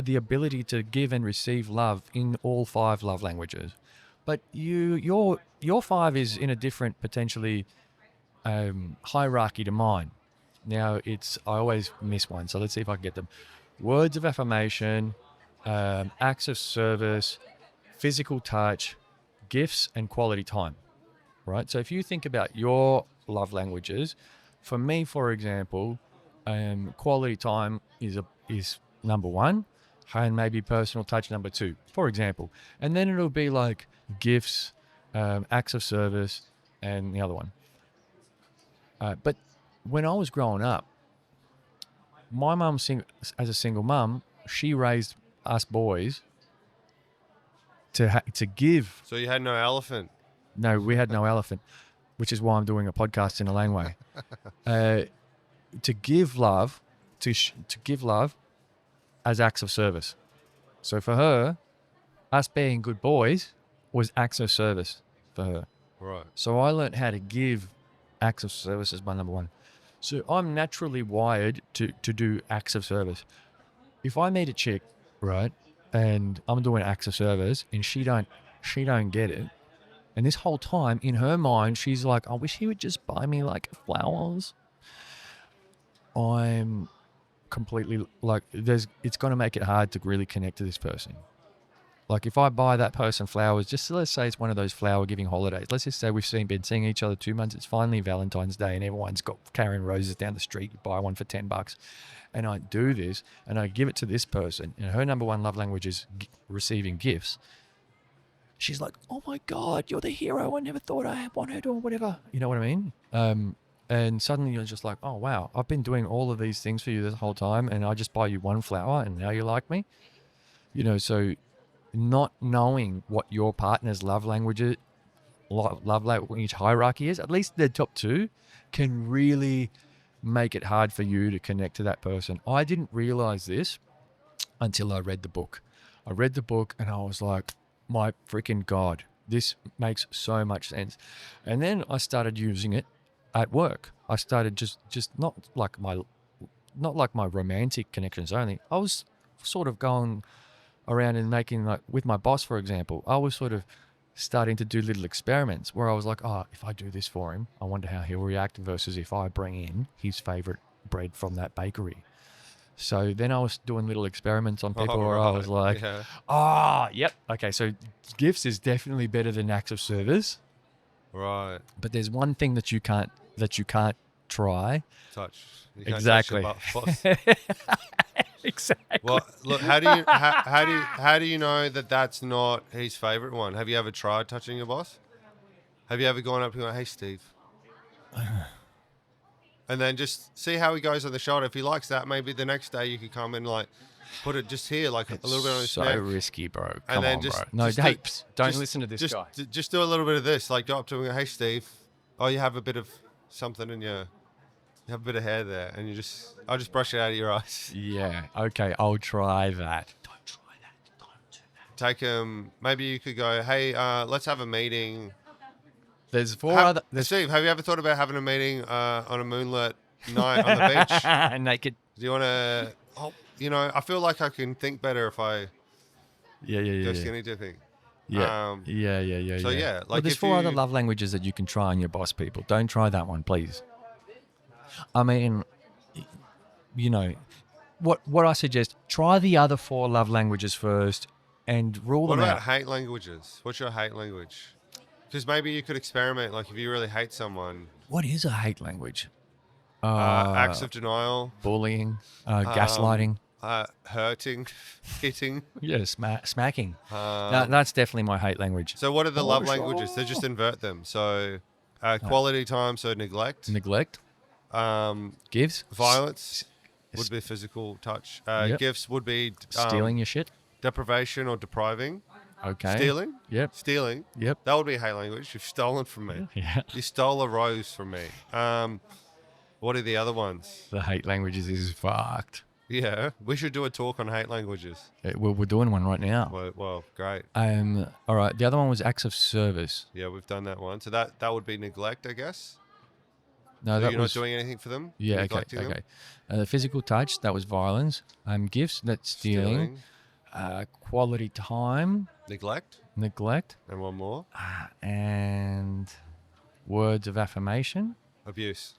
the ability to give and receive love in all 5 love languages, but your 5 is in a different potentially hierarchy to mine. Now I always miss one, so let's see if I can get them. Words of affirmation, acts of service, physical touch, gifts, and quality time. Right? So if you think about your love languages, for me, for example, quality time is number 1, and maybe personal touch number 2, for example. And then it'll be like gifts, acts of service, and the other one. But when I was growing up, my mum, as a single mum, she raised us boys to give. So you had no elephant? No, we had no elephant, which is why I'm doing a podcast in a laneway. To give love, to give love as acts of service. So for her, us being good boys was acts of service for her. Right. So I learned how to give acts of service as my number 1. So I'm naturally wired to do acts of service. If I meet a chick, right, and I'm doing acts of service and she don't get it, and this whole time in her mind she's like, I wish he would just buy me like flowers. I'm completely like, it's going to make it hard to really connect to this person. Like if I buy that person flowers, just let's say it's one of those flower giving holidays. Let's just say we've been seeing each other 2 months. It's finally Valentine's Day and everyone's got carrying roses down the street. You buy one for $10. And I do this and I give it to this person. And her number one love language is receiving gifts. She's like, oh my God, you're the hero. I never thought I wanted or whatever. You know what I mean? And suddenly you're just like, oh wow, I've been doing all of these things for you this whole time and I just buy you one flower and now you like me. You know, so not knowing what your partner's love language hierarchy is, at least the top two, can really make it hard for you to connect to that person. I didn't realize this until I read the book. I read the book and I was like, my freaking God, this makes so much sense. And then I started using it at work. I started just not like my romantic connections only. I was sort of going around and making, like with my boss, for example, I was sort of starting to do little experiments where I was like, oh, if I do this for him, I wonder how he'll react versus if I bring in his favorite bread from that bakery. So then I was doing little experiments on people where I was like, yep. Okay, so gifts is definitely better than acts of service. Right. But there's one thing that you can't try. Touch. You can't Exactly. touch your boss. Exactly. Well, look, how do you know that that's not his favorite one? Have you ever tried touching your boss? Have you ever gone up to him and hey, Steve? And then just see how he goes on the shoulder. If he likes that, maybe the next day you could come and like put it just here, like a little bit on his neck. So risky, bro. Come And then on, just- bro. No, just Dapes. Don't just- listen to this just, guy. Just do a little bit of this. Like go up to him and go, hey, Steve. Oh, you have a bit of something in your... You have a bit of hair there, and I'll just brush it out of your eyes. Yeah. Okay, I'll try that. Don't try that. Don't do that. Take him. Maybe you could go, hey, let's have a meeting. There's four Steve, have you ever thought about having a meeting on a moonlit night on the beach? naked. Do you want to? Oh, I feel like I can think better if I Yeah. go skinny dipping. Yeah. So yeah, like well, there's if 4 other you- love languages that you can try on your boss, people. Don't try that one, please. I mean, what I suggest, try the other 4 love languages first and rule What them about out. hate languages? What's your hate language? Because maybe you could experiment. Like if you really hate someone, What is a hate language? acts of denial, Bullying, gaslighting. hurting, hitting. Yeah, smacking. That's definitely my hate language. So what are the love sure. languages? They just invert them. So quality time, so neglect. Neglect. Gives. Violence would be physical touch. Yep. Gifts would be Stealing your shit. deprivation or depriving. Okay. Stealing. Yep. Stealing. Yep. That would be hate language. You've stolen from me. Yeah. You stole a rose from me. What are the other ones? The hate languages is fucked. Yeah, we should do a talk on hate languages. We're doing one right now. Well, great. All right. The other one was acts of service. Yeah, we've done that one. So that would be neglect, I guess. No, So that you're was not doing anything for them. yeah. Neglecting them? Okay. The physical touch, that was violence. Gifts, that's stealing. Quality time, Neglect, neglect, and one more. and words of affirmation. Abuse.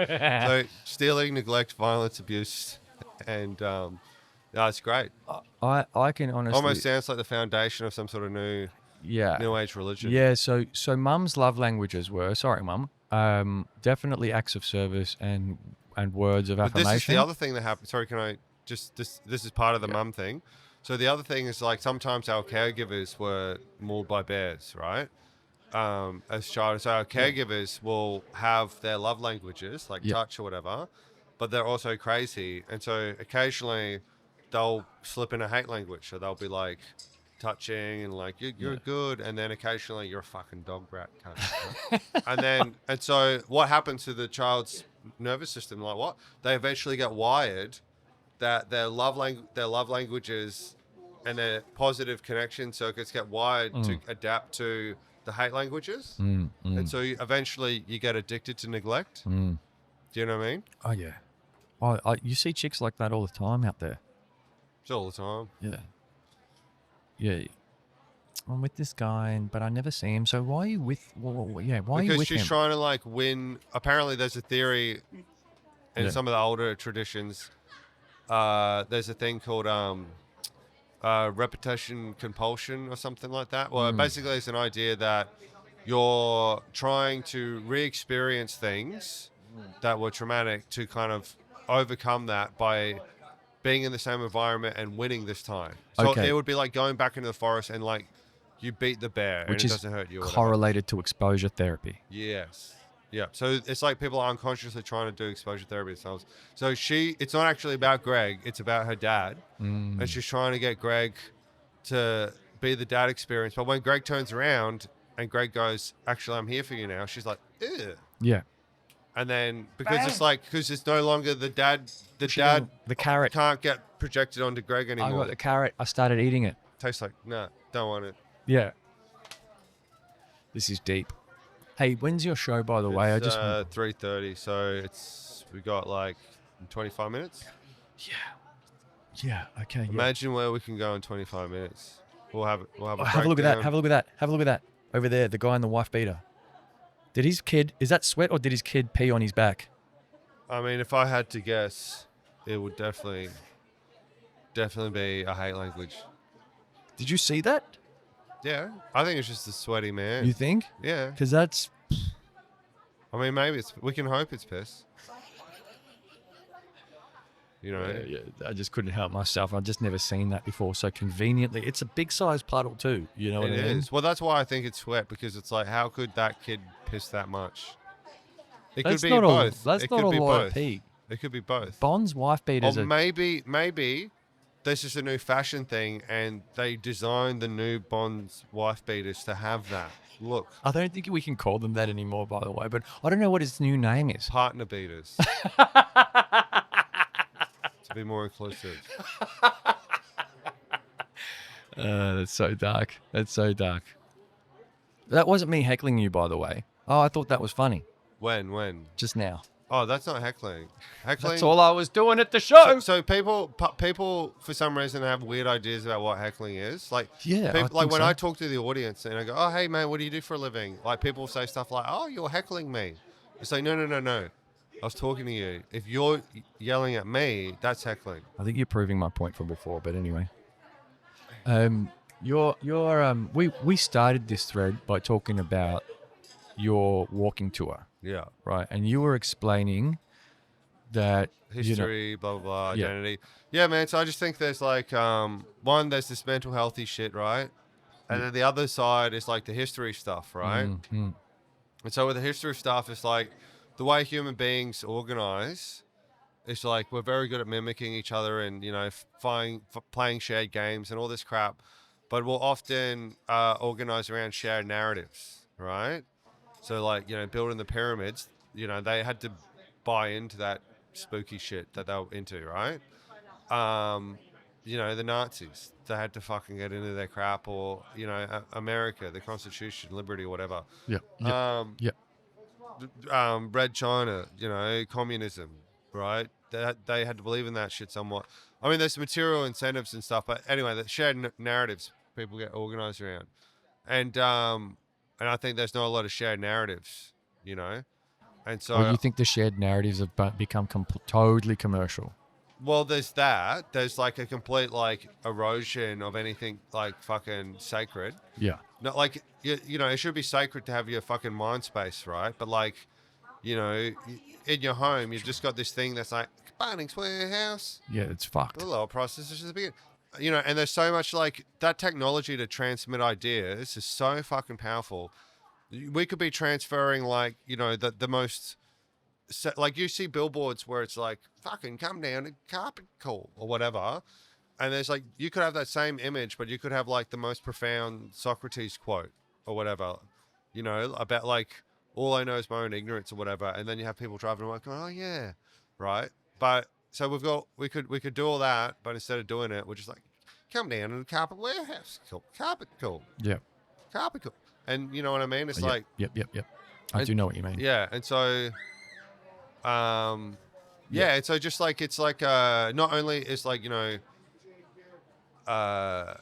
So stealing, neglect, violence, abuse, and no, it's great. I can honestly Almost sounds like the foundation of some sort of new age religion. Yeah, so mum's love languages were, sorry mum, definitely acts of service and words of But affirmation. this is the other thing that happens. Sorry, can I just this is part of the mum thing. So the other thing is like sometimes our caregivers were mauled by bears, right? As child, so our caregivers will have their love languages like touch or whatever, but they're also crazy, and so occasionally they'll slip in a hate language. So they'll be like touching and like you're good, and then occasionally you're a fucking dog rat, cunt. and so what happens to the child's nervous system? Like what? They eventually get wired that their love languages and their positive connection circuits get wired to adapt to the hate languages, and so eventually you get addicted to neglect. Do you know what I mean? Oh yeah. You see chicks like that all the time out there. It's all the time. Yeah. Yeah. I'm with this guy, but I never see him. So why are you with? Why are you Because with she's him? trying to like win. Apparently, there's a theory in Yeah. some of the older traditions. There's a thing called repetition compulsion or something like that. Well, basically, it's an idea that you're trying to re-experience things that were traumatic to kind of overcome that by being in the same environment and winning this time. So Okay. it would be like going back into the forest and like you beat the bear Which and it is doesn't hurt you. Or whatever. correlated to exposure therapy. Yes. Yeah. So it's like people are unconsciously trying to do exposure therapy themselves. So it's not actually about Greg, it's about her dad. And she's trying to get Greg to be the dad experience. But when Greg turns around and Greg goes, actually, I'm here for you now, she's like, ew. Yeah. And then because it's no longer the dad, the carrot. can't get projected onto Greg I anymore. got the carrot. I started eating it. Tastes like, nah, don't want it. Yeah. This is deep. Hey, when's your show, by the way? I It's just 3:30, so we got like 25 minutes. Yeah. Okay. Yeah. Imagine where we can go in 25 minutes. We'll have a Have a look at that. breakdown. Have a look at that. Have a look at that. Over there, the guy in the wife beater. Did his kid? Is that sweat or did his kid pee on his back? I mean, if I had to guess, it would definitely be a hate language. Did you see that? Yeah, I think it's just a sweaty man. You think? Yeah, Because that's. I mean, maybe we can hope it's piss. You know, Yeah, I just couldn't help myself. I've just never seen that before so conveniently. It's a big size puddle too. You know what it I mean? is. Well, that's why I think it's sweat, because it's like, how could that kid piss that much? It That's could be not both. That's It not could a be lot both. of pee. It could be both. Bond's wife beaters Or are. maybe this is a new fashion thing, and they designed the new Bond's wife beaters to have that look. I don't think we can call them that anymore, by the way. But I don't know what his new name is. Partner beaters. To be more inclusive. That's so dark. That's so dark. That wasn't me heckling you, by the way. Oh, I thought that was funny When? just now. Oh, that's not heckling. Heckling. That's all I was doing at the show. So people for some reason have weird ideas about what heckling is. Like Yeah, I people, like think when so. I talk to the audience and I go, "Oh, hey man, what do you do for a living?" Like people say stuff like, "Oh, you're heckling me." It's like, no. I was talking to you. If you're yelling at me, that's heckling. I think you're proving my point from before, but anyway. We started this thread by talking about your walking tour, Yeah. right? And you were explaining that History, blah blah blah, Yeah. identity. Yeah, man. So I just think there's like one, there's this mental healthy shit, right? And then the other side is like the history stuff, right? Mm-hmm. And so with the history stuff, it's like the way human beings organize. It's like we're very good at mimicking each other and, you know, playing shared games and all this crap. But we'll often organize around shared narratives, right? So, like, you know, building the pyramids, you know, they had to buy into that spooky shit that they were into, right? You know, the Nazis, they had to fucking get into their crap, or, you know, America, the Constitution, liberty, whatever. Yeah. Red China, you know, communism, right? They had to believe in that shit somewhat. I mean, there's material incentives and stuff, but anyway, the shared narratives people get organized around, and I think there's not a lot of shared narratives, you know, and so. Well, you think the shared narratives have become totally commercial? Well, there's that. There's like a complete like erosion of anything like fucking sacred. Yeah. Not like you know, it should be sacred to have your fucking mind space, right? But like, you know, in your home, you've just got this thing that's like Bunnings Warehouse. Yeah, it's fucked. The lower prices is just a bit, you know, and there's so much like that technology to transmit ideas is so fucking powerful. We could be transferring like, you know, the most, like you see billboards where it's like fucking come down to carpet call or whatever. And there's like, you could have that same image, but you could have like the most profound Socrates quote or whatever, you know, about like, all I know is my own ignorance or whatever. And then you have people driving around going, oh yeah, right. But so we could do all that, but instead of doing it, we're just like, come down to the carpet warehouse, carpet call, Yeah. carpet call. And you know what I mean? It's Yep, like, Yep. I do know what you mean. yeah. And so Yeah, and so just like it's like not only is like I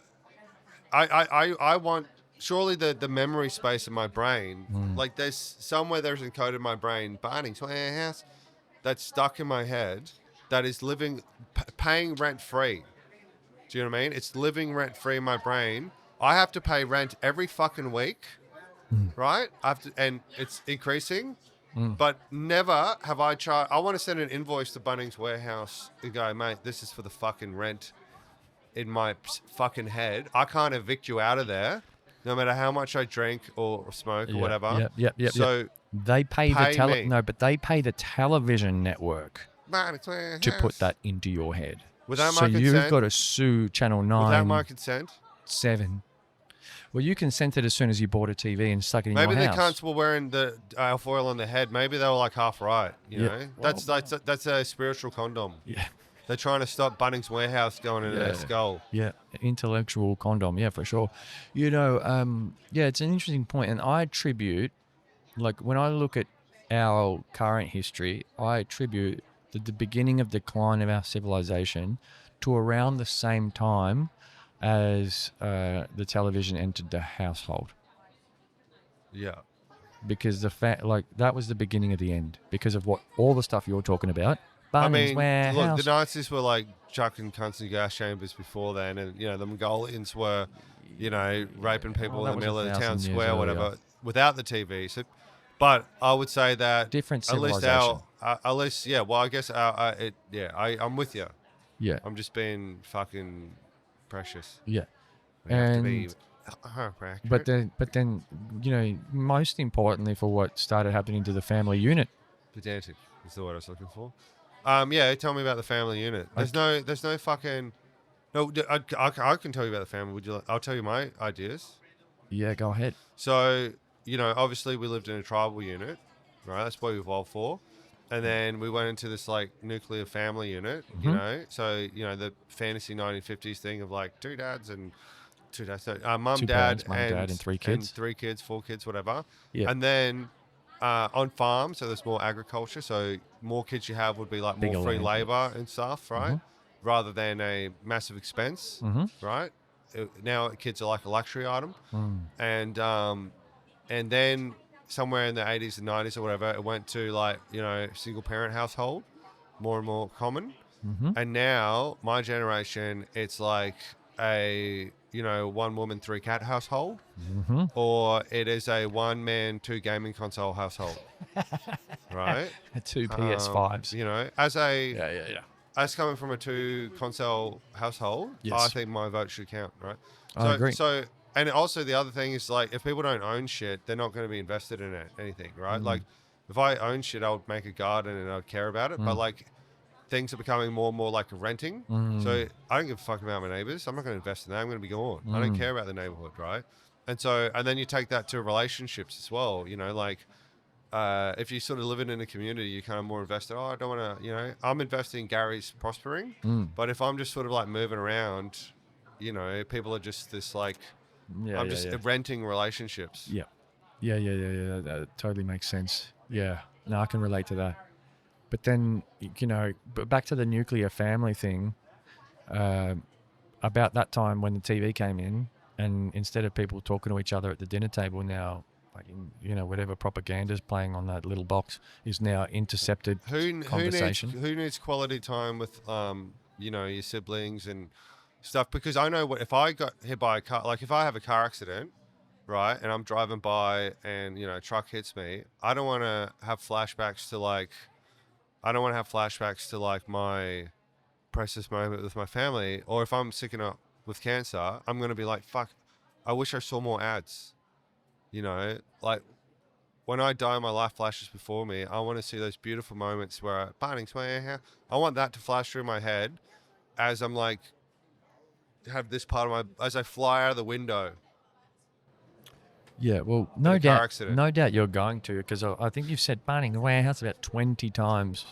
want surely the memory space in my brain, like there's somewhere there's encoded in my brain Bunnings Warehouse that's stuck in my head that is living paying rent free. Do you know what I mean? It's living rent free in my brain. I have to pay rent every fucking week, right? I have to, and it's increasing. But never have I tried. I want to send an invoice to Bunnings Warehouse and go, mate, this is for the fucking rent in my fucking head. I can't evict you out of there, no matter how much I drink or smoke or whatever. Yep. So they pay me. No, but they pay the television network Bunnings Warehouse. to put that into your head. Without so my you've consent? got to sue Channel 9. Without my consent. 7. Well, you consented as soon as you bought a TV and stuck it in Maybe your the house. cunts were wearing the alfoil on their head. Maybe they were like half right. You know, that's a spiritual condom. Yeah. They're trying to stop Bunnings Warehouse going into their skull. Yeah, intellectual condom. Yeah, for sure. You know, it's an interesting point, and I attribute, like, when I look at our current history, I attribute the beginning of decline of our civilization to around the same time as the television entered the household. Yeah. Because that was the beginning of the end because of all the stuff you're talking about. I Bunnings mean, Warehouse. look, the Nazis were like chucking cunts in gas chambers before then, and the Mongolians were, raping people in the middle of the town square, whatever, without the TV. So, but I would say that Different at least civilization. I guess I'm with you. Yeah. I'm just being fucking precious. Yeah. We have to be accurate. But then, most importantly for what started happening to the family unit. Pedantic is the word I was looking for. Tell me about the family unit. There's no fucking. No, I can tell you about the family. Would you? I'll tell you my ideas. Yeah, go ahead. So obviously we lived in a tribal unit, right? That's what we evolved for, and then we went into this like nuclear family unit. So the fantasy 1950s thing of like two dads, so, mum, Two dad, parents, mum, dad, and 3 kids. and 3 kids, 4 kids, whatever. Yeah. And then on farm, so there's more agriculture. So more kids you have would be like Bigger more free land, labor and stuff, right? Rather than a massive expense, right? Now kids are like a luxury item, and then somewhere in the 80s and 90s or whatever, it went to like single parent household, more and more common. And now my generation, it's like a 1 woman 3 cat household, or it is a 1 man 2 gaming console household, right? 2 PS5s. As coming from a 2 console household, Yes. I think my vote should count, right? I agree. So, and also the other thing is like, if people don't own shit, they're not going to be invested in anything, right? Like, if I own shit, I would make a garden and I'd care about it. But like, things are becoming more and more like renting. So I don't give a fuck about my neighbors. I'm not going to invest in that. I'm going to be gone. I don't care about the neighborhood, right? And so, and then you take that to relationships as well. If you sort of living in a community, you're kind of more invested. Oh, I don't want to, I'm investing in Gary's prospering. But if I'm just sort of like moving around, people are just this like, I'm just renting relationships. Yeah. That totally makes sense. Yeah. No, I can relate to that. But then, but back to the nuclear family thing, about that time when the TV came in, and instead of people talking to each other at the dinner table now, whatever propaganda's playing on that little box is now intercepted conversation. Who needs quality time with, your siblings and stuff? Because I know if I got hit by a car, like if I have a car accident, right, and I'm driving by and, a truck hits me, I don't want to have flashbacks to like my precious moment with my family. Or if I'm sick enough with cancer, I'm going to be like, fuck, I wish I saw more ads. Like when I die, my life flashes before me. I want to see those beautiful moments where Bunnings Warehouse. I want that to flash through my head as I'm like, have this part of as I fly out of the window. Yeah, well, no doubt you're going to, because I think you've said Bunnings Warehouse about 20 times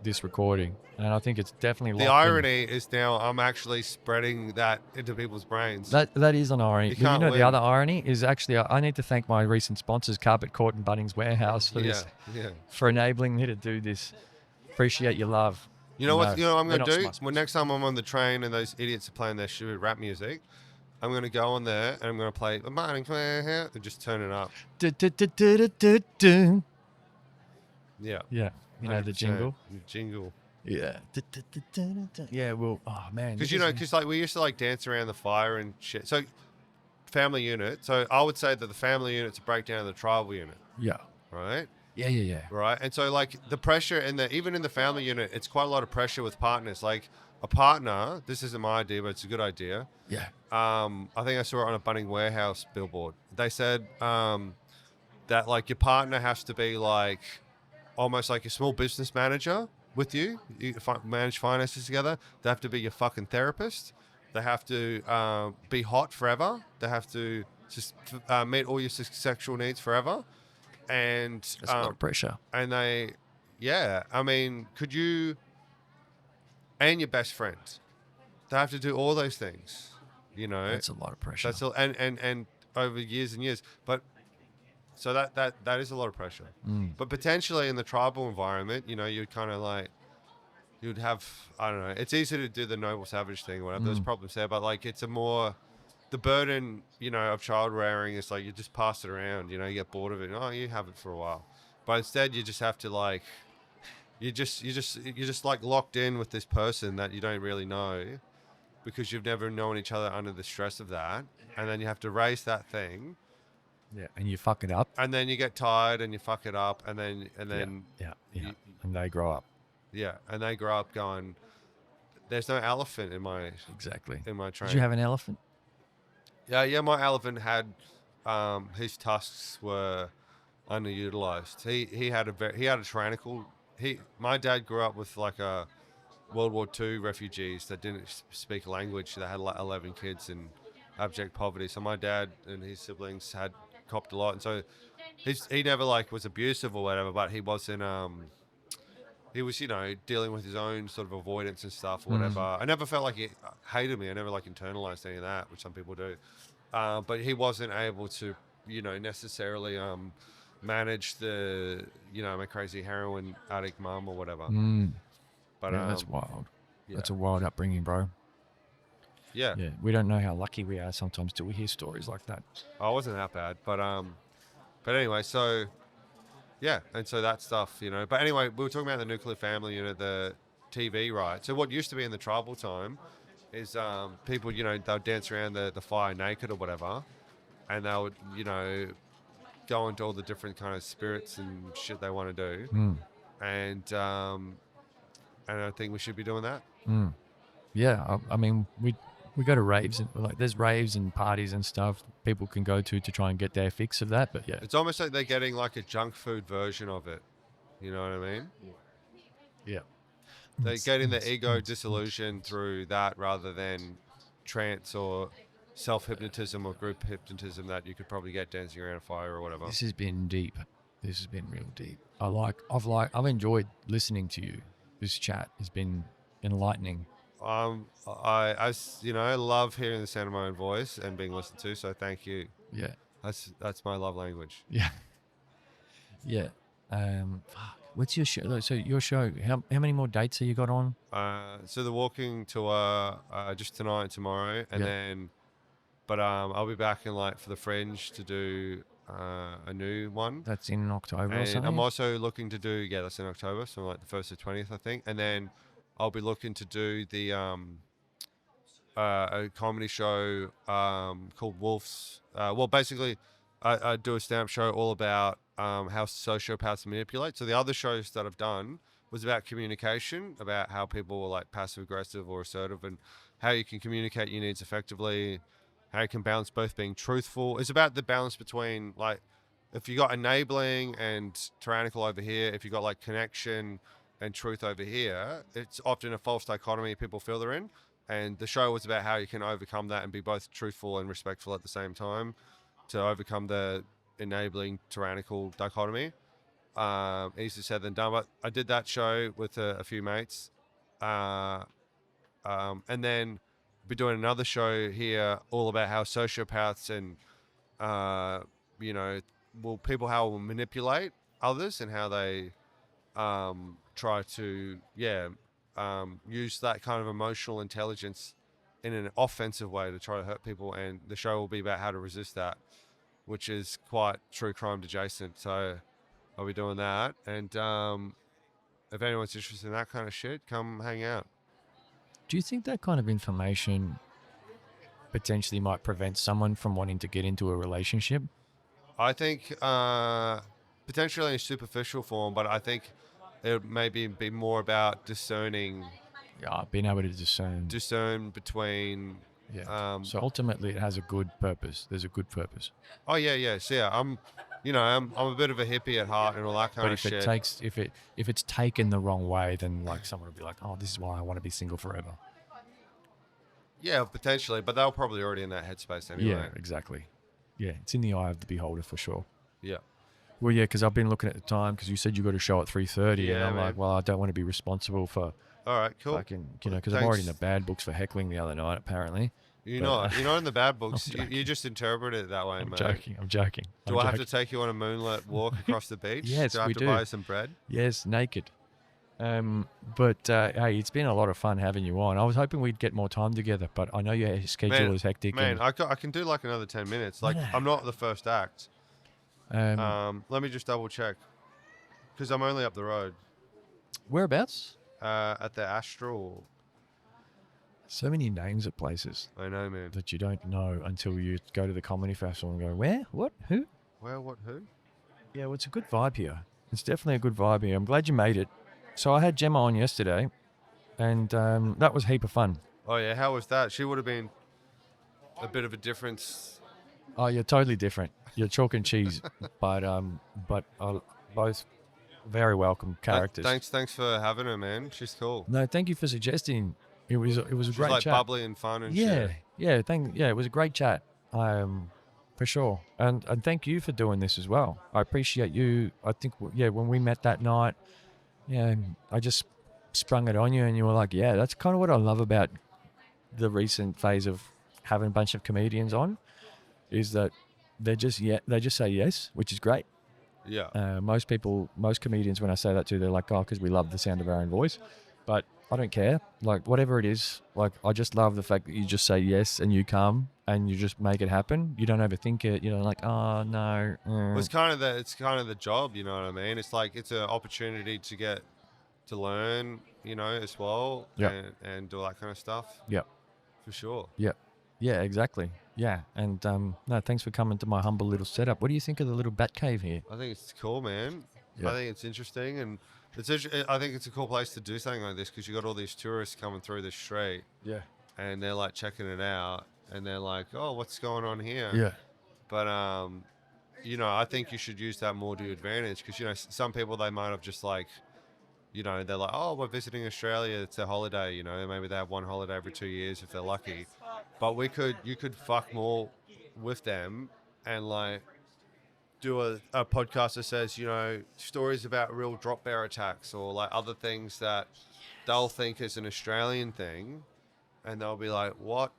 this recording, and I think it's definitely the irony is now I'm actually spreading that into people's brains. That is an irony. But the other irony is actually I need to thank my recent sponsors, Carpet Court and Bunnings Warehouse, for this, for enabling me to do this. appreciate your love. You know what? You know what I'm we're going to not do? smart. When next time I'm on the train and those idiots are playing their stupid rap music, I'm going to go on there and I'm going to play and just turn it up. Du-du-du-du-du-du. Yeah. Yeah, you know the 100%. jingle. Jingle. Yeah. Du-du-du-du-du-du. Yeah, well, oh man. Because, you know, like we used to like dance around the fire and shit. So, family unit. So, I would say that the family unit's a breakdown of the tribal unit, Yeah. right? Yeah. Right. And so, like, the pressure even in the family unit, it's quite a lot of pressure with partners. Like, a partner, this isn't my idea, but it's a good idea. Yeah. I think I saw it on a Bunnings Warehouse billboard. They said that, like, your partner has to be, like, almost like a small business manager with you. You manage finances together. They have to be your fucking therapist. They have to be hot forever. They have to just meet all your sexual needs forever. And That's a lot of pressure. and I mean, could you and your best friend, they have to do all those things, you know. That's a lot of pressure. That's all, and over years and years. But so that is a lot of pressure. But potentially in the tribal environment, you know, you'd kind of like you'd have, I don't know, it's easy to do the noble savage thing or whatever. There's problems there, but like it's a more the burden, you know, of child rearing is like you just pass it around, you know, you get bored of it. Oh, you have it for a while. But instead you just have to like you're just like locked in with this person that you don't really know because you've never known each other under the stress of that. And then you have to raise that thing. Yeah, and you fuck it up. And then you get tired and you fuck it up and then Yeah. And they grow up. yeah, and they grow up going, there's no elephant in my Exactly. train. Did you have an elephant? Yeah, my elephant had his tusks were underutilized. He had a tyrannical. My dad grew up with like a World War II refugees that didn't speak a language. They had like 11 kids in abject poverty. So my dad and his siblings had copped a lot, and so he never like was abusive or whatever, but he wasn't. He was, you know, dealing with his own sort of avoidance and stuff or whatever. I never felt like he hated me. I never like internalized any of that, which some people do. But he wasn't able to, you know, necessarily manage the, you know, my crazy heroin addict mum or whatever. But Yeah, that's wild. yeah. That's a wild upbringing, bro. Yeah. Yeah, we don't know how lucky we are sometimes till we hear stories like that. I wasn't that bad, but anyway, so yeah, and so that stuff, you know. But anyway, we were talking about the nuclear family unit, the TV, right? So what used to be in the tribal time is people, you know, they'll dance around the fire naked or whatever, and they would, you know, go into all the different kind of spirits and shit they want to do, and I think we should be doing that. Yeah, I mean, we go to raves and like there's raves and parties and stuff people can go to try and get their fix of that. But yeah, It's almost like they're getting like a junk food version of it. You know what I mean? yeah, They're getting the ego dissolution through that rather than trance or self-hypnotism or group hypnotism that you could probably get dancing around a fire or whatever. this has been deep. This has been real deep. I've enjoyed listening to you. This chat has been enlightening. I you know, love hearing the sound of my own voice and being listened to. So thank you. Yeah, That's my love language. yeah, yeah. Fuck. What's your show? So your show. How many more dates have you got on? So the walking tour just tonight and tomorrow, and Yeah. then, but I'll be back in like for the Fringe to do a new one. That's in October or And something. I'm also looking to do that's in October, so like the 1st to 20th, I think, and then I'll be looking to do the a comedy show called Wolves. Well, basically, I do a stand-up show all about how sociopaths manipulate. So the other shows that I've done was about communication, about how people are like passive-aggressive or assertive, and how you can communicate your needs effectively, how you can balance both being truthful. It's about the balance between like if you got enabling and tyrannical over here, if you got like connection and truth over here, it's often a false dichotomy people feel they're in. And the show was about how you can overcome that and be both truthful and respectful at the same time to overcome the enabling tyrannical dichotomy. Easier said than done, but I did that show with a few mates. And then be doing another show here all about how sociopaths and, you know, people how will manipulate others and how they try to use that kind of emotional intelligence in an offensive way to try to hurt people, and the show will be about how to resist that, which is quite true crime adjacent. So I'll be doing that, and if anyone's interested in that kind of shit, come hang out. Do you think that kind of information potentially might prevent someone from wanting to get into a relationship? I think potentially in superficial form, but I think it would maybe be more about discerning Yeah, being able to discern. between. Yeah. So ultimately, it has a good purpose. There's a good purpose. Oh yeah. So yeah, I'm a bit of a hippie at heart and all that kind But of shit. if it's taken the wrong way, then like someone will be like, oh, this is why I want to be single forever. Yeah, potentially, but they're probably already in that headspace anyway. Yeah, exactly. Yeah, it's in the eye of the beholder for sure. Yeah. Well, yeah, because I've been looking at the time because you said you got a show at 3:30, Yeah, and I'm man. like, well, I don't want to be responsible for All right, cool. fucking, because I'm already in the bad books for heckling the other night, apparently. You're but, not in the bad books. I'm You just interpret it that way, I'm mate. joking. Do I have to take you on a moonlit walk across the beach? Yes, do I have we to do. buy you some bread? Yes, naked. But hey, it's been a lot of fun having you on. I was hoping we'd get more time together, but I know your schedule is hectic. Man, I can do like another 10 minutes. Like, Yeah. I'm not the first act. and Let me just double check. Because I'm only up the road. whereabouts? At the Astral. So many names of places I know, man. that you don't know until you go to the comedy festival and go, where? What? Who? Where, what, who? Yeah, well, it's a good vibe here. It's definitely a good vibe here. I'm glad you made it. So I had Gemma on yesterday, and that was a heap of fun. Oh, yeah. How was that? She would have been a bit of a difference. Oh, you're totally different. You're chalk and cheese, but both very welcome characters. Thanks for having her, man. She's cool. No, thank you for suggesting. It was a She's great like chat. bubbly and fun and Yeah, shit. yeah, it was a great chat. For sure. And thank you for doing this as well. I appreciate you. I think when we met that night, I just sprung it on you, and you were like, yeah, that's kind of what I love about the recent phase of having a bunch of comedians on, is that they just say yes, which is great. Yeah. Most comedians, when I say that to, they're like, oh, because we love the sound of our own voice. But I don't care. Like, whatever it is, like, I just love the fact that you just say yes and you come and you just make it happen. You don't overthink it. You know, like, oh, no. Well, it's kind of the job, you know what I mean? It's like, it's an opportunity to get to learn, as well. Yeah. And do all that kind of stuff. Yeah. For sure. Yeah. Yeah, exactly. Yeah. And no, thanks for coming to my humble little setup. What do you think of the little bat cave here? I think it's cool, man. Yeah. I think it's interesting, and I think it's a cool place to do something like this, because you got all these tourists coming through the street, Yeah. and they're like checking it out, and they're like, oh, what's going on here? Yeah. But I think you should use that more to your advantage, because some people, they might have just like, they're like, oh, we're visiting Australia, it's a holiday, maybe they have one holiday every 2 years if they're lucky. But you could fuck more with them and like do a podcast that says, stories about real drop bear attacks, or like other things that they'll think is an Australian thing, and they'll be like, what?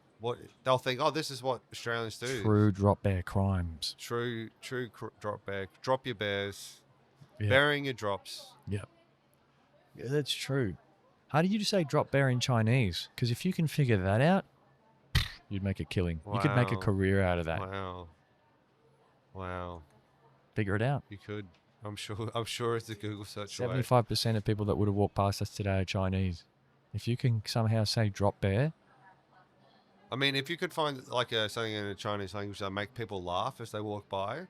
They'll think, oh, this is what Australians do. True drop bear crimes. True drop bear. Drop your bears. Yeah. Burying your drops. Yeah. Yeah, that's true. How do you say drop bear in Chinese? Because if you can figure that out, you'd make a killing. You could make a Wow. career out of that. Wow. Figure it out. You could. I'm sure it's a Google search away. 75% of people that would have walked past us today are Chinese. If you can somehow say drop bear, I mean, if you could find like something in a Chinese language that make people laugh as they walk by,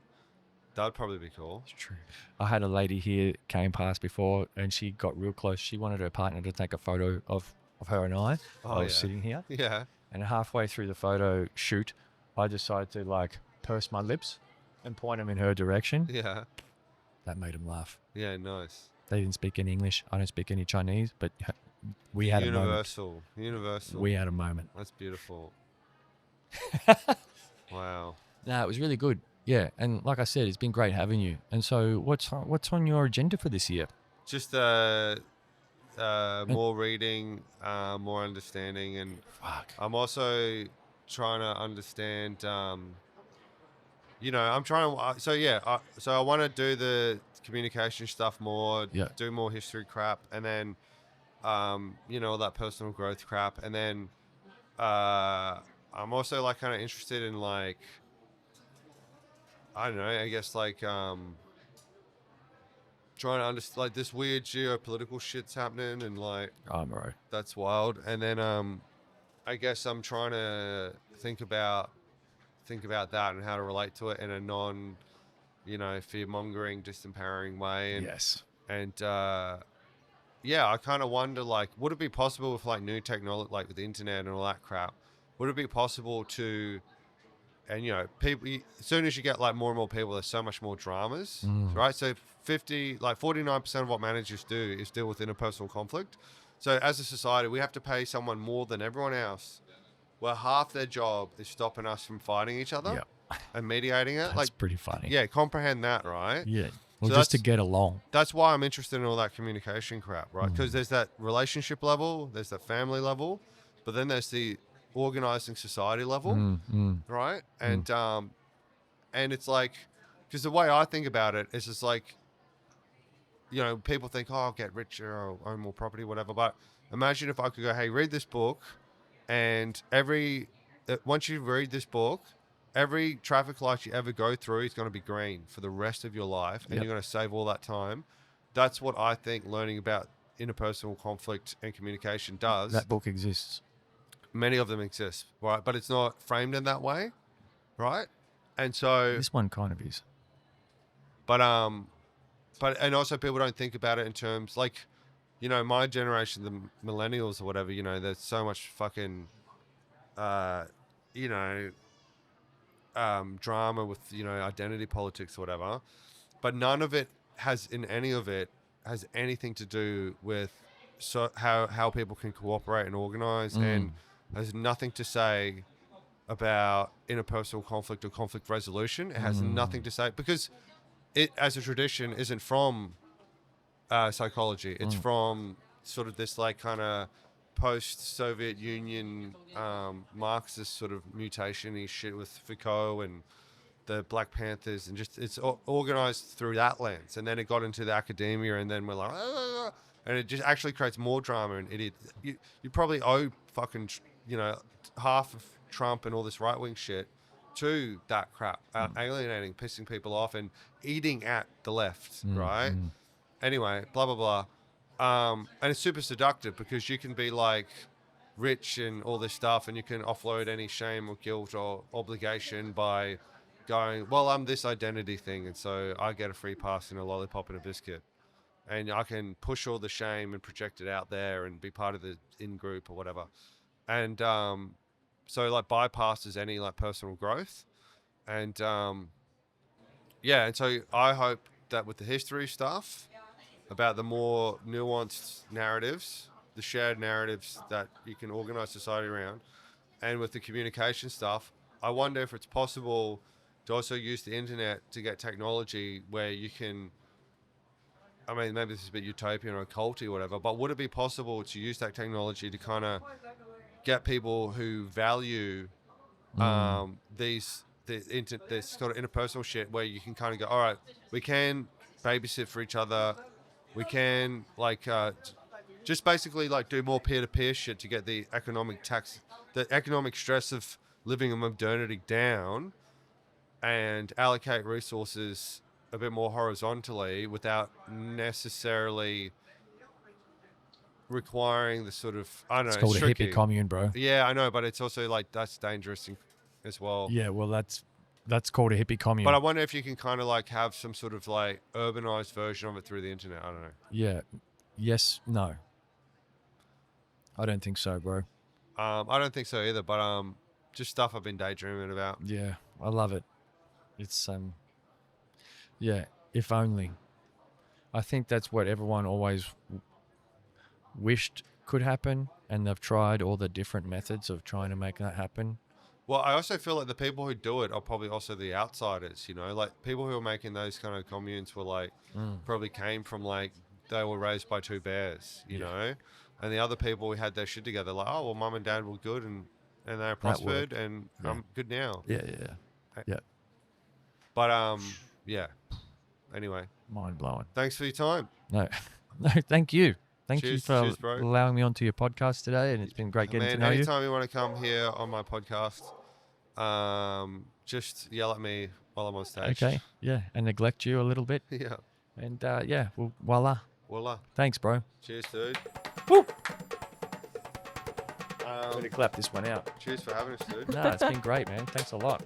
that'd probably be cool. it's true. I had a lady here came past before, and she got real close. She wanted her partner to take a photo of her and I. I was yeah. sitting here, Yeah. and halfway through the photo shoot, I decided to like purse my lips and point them in her direction. Yeah. That made them laugh. Yeah. Nice. They didn't speak any English. I don't speak any Chinese, but we had a moment. Universal. We had a moment. That's beautiful. Wow. No, it was really good. Yeah, and like I said, it's been great having you. And so, what's on your agenda for this year? Just more reading, more understanding, and Fuck. I'm also trying to understand. I'm trying to. So I want to do the communication stuff more, Yeah. do more history crap, and then, you know, all that personal growth crap. And then I'm also like kind of interested in like, I don't know, I guess like trying to understand like this weird geopolitical shit's happening and like Bro. that's wild. And then I guess I'm trying to think about that and how to relate to it in a non, you know, fear-mongering, disempowering way. And Yes. and yeah, I kind of wonder like, would it be possible with like new technology, like with the internet and all that crap, would it be possible to, and you know, people, as soon as you get like more and more people, there's so much more dramas, right? So 49% of what managers do is deal with interpersonal conflict. So as a society, we have to pay someone more than everyone else, where half their job is stopping us from fighting each other and mediating it. That's like, pretty funny. yeah, comprehend that, right? Yeah. Well, So just to that's- get along. That's why I'm interested in all that communication crap, right? Because there's that relationship level, there's that family level, but then there's the organizing society level, right? And it's like, because the way I think about it is, it's like, you know, people think, oh, I'll get richer or own more property, whatever. But imagine if I could go, hey, read this book, and once you read this book, every traffic light you ever go through is going to be green for the rest of your life, and you're going to save all that time. That's what I think learning about interpersonal conflict and communication does. That book exists. Many of them exist, right? But it's not framed in that way, right? And so, This one kind of is. but and also people don't think about it in terms like, you know, my generation, the millennials or whatever, you know, there's so much fucking, you know, drama with, you know, identity politics or whatever, but none of it has anything to do with how people can cooperate and organize, and has nothing to say about interpersonal conflict or conflict resolution. It has nothing to say, because it as a tradition isn't from psychology. It's from sort of this like kind of post-Soviet Union Marxist sort of mutation-y shit with Foucault and the Black Panthers, and just it's organized through that lens. And then it got into the academia, and then we're like, and it just actually creates more drama and idiot. You probably owe fucking, you know, half of Trump and all this right-wing shit to that crap, alienating, pissing people off, and eating at the left, right? Anyway, blah blah blah. And it's super seductive because you can be like rich and all this stuff, and you can offload any shame or guilt or obligation by going, well, I'm this identity thing, and so I get a free pass and a lollipop and a biscuit, and I can push all the shame and project it out there and be part of the in group or whatever. And so like bypasses any like personal growth. And yeah, and so I hope that with the history stuff, about the more nuanced narratives, the shared narratives that you can organize society around, and with the communication stuff, I wonder if it's possible to also use the internet to get technology where you can, I mean, maybe this is a bit utopian or occulty or whatever, but would it be possible to use that technology to kind of get people who value this sort of interpersonal shit, where you can kind of go, all right, we can babysit for each other, we can like just basically like do more peer-to-peer shit to get the economic stress of living in modernity down, and allocate resources a bit more horizontally without necessarily requiring the sort of, I don't know, It's called a tricky. hippie commune, bro. Yeah, I know, but it's also like that's dangerous as well. Yeah, well, that's called a hippie commune. But I wonder if you can kind of like have some sort of like urbanized version of it through the internet. I don't know. Yeah. Yes. No. I don't think so, bro. I don't think so either, but just stuff I've been daydreaming about. Yeah, I love it. It's yeah, if only. I think that's what everyone always wished could happen, and they've tried all the different methods of trying to make that happen. Well, I also feel like the people who do it are probably also the outsiders, you know, like people who are making those kind of communes were like, probably came from like, they were raised by two bears, you know, and the other people who had their shit together, like, oh, well, mum and dad were good and they prospered and I'm good now. Yeah. But, yeah. Anyway, Mind blowing. Thanks for your time. No, no, thank you. Thank you Cheers, for cheers, bro. allowing me onto your podcast today, and it's been great getting to Man, know you. anytime you want to come here on my podcast, just yell at me while I'm on stage. Okay, yeah, and neglect you a little bit, Yeah. and yeah, well, voila. Voila. Thanks, bro. Cheers, dude. Woo! I'm gonna clap this one out. Cheers for having us, dude. No, it's been great, man. Thanks a lot.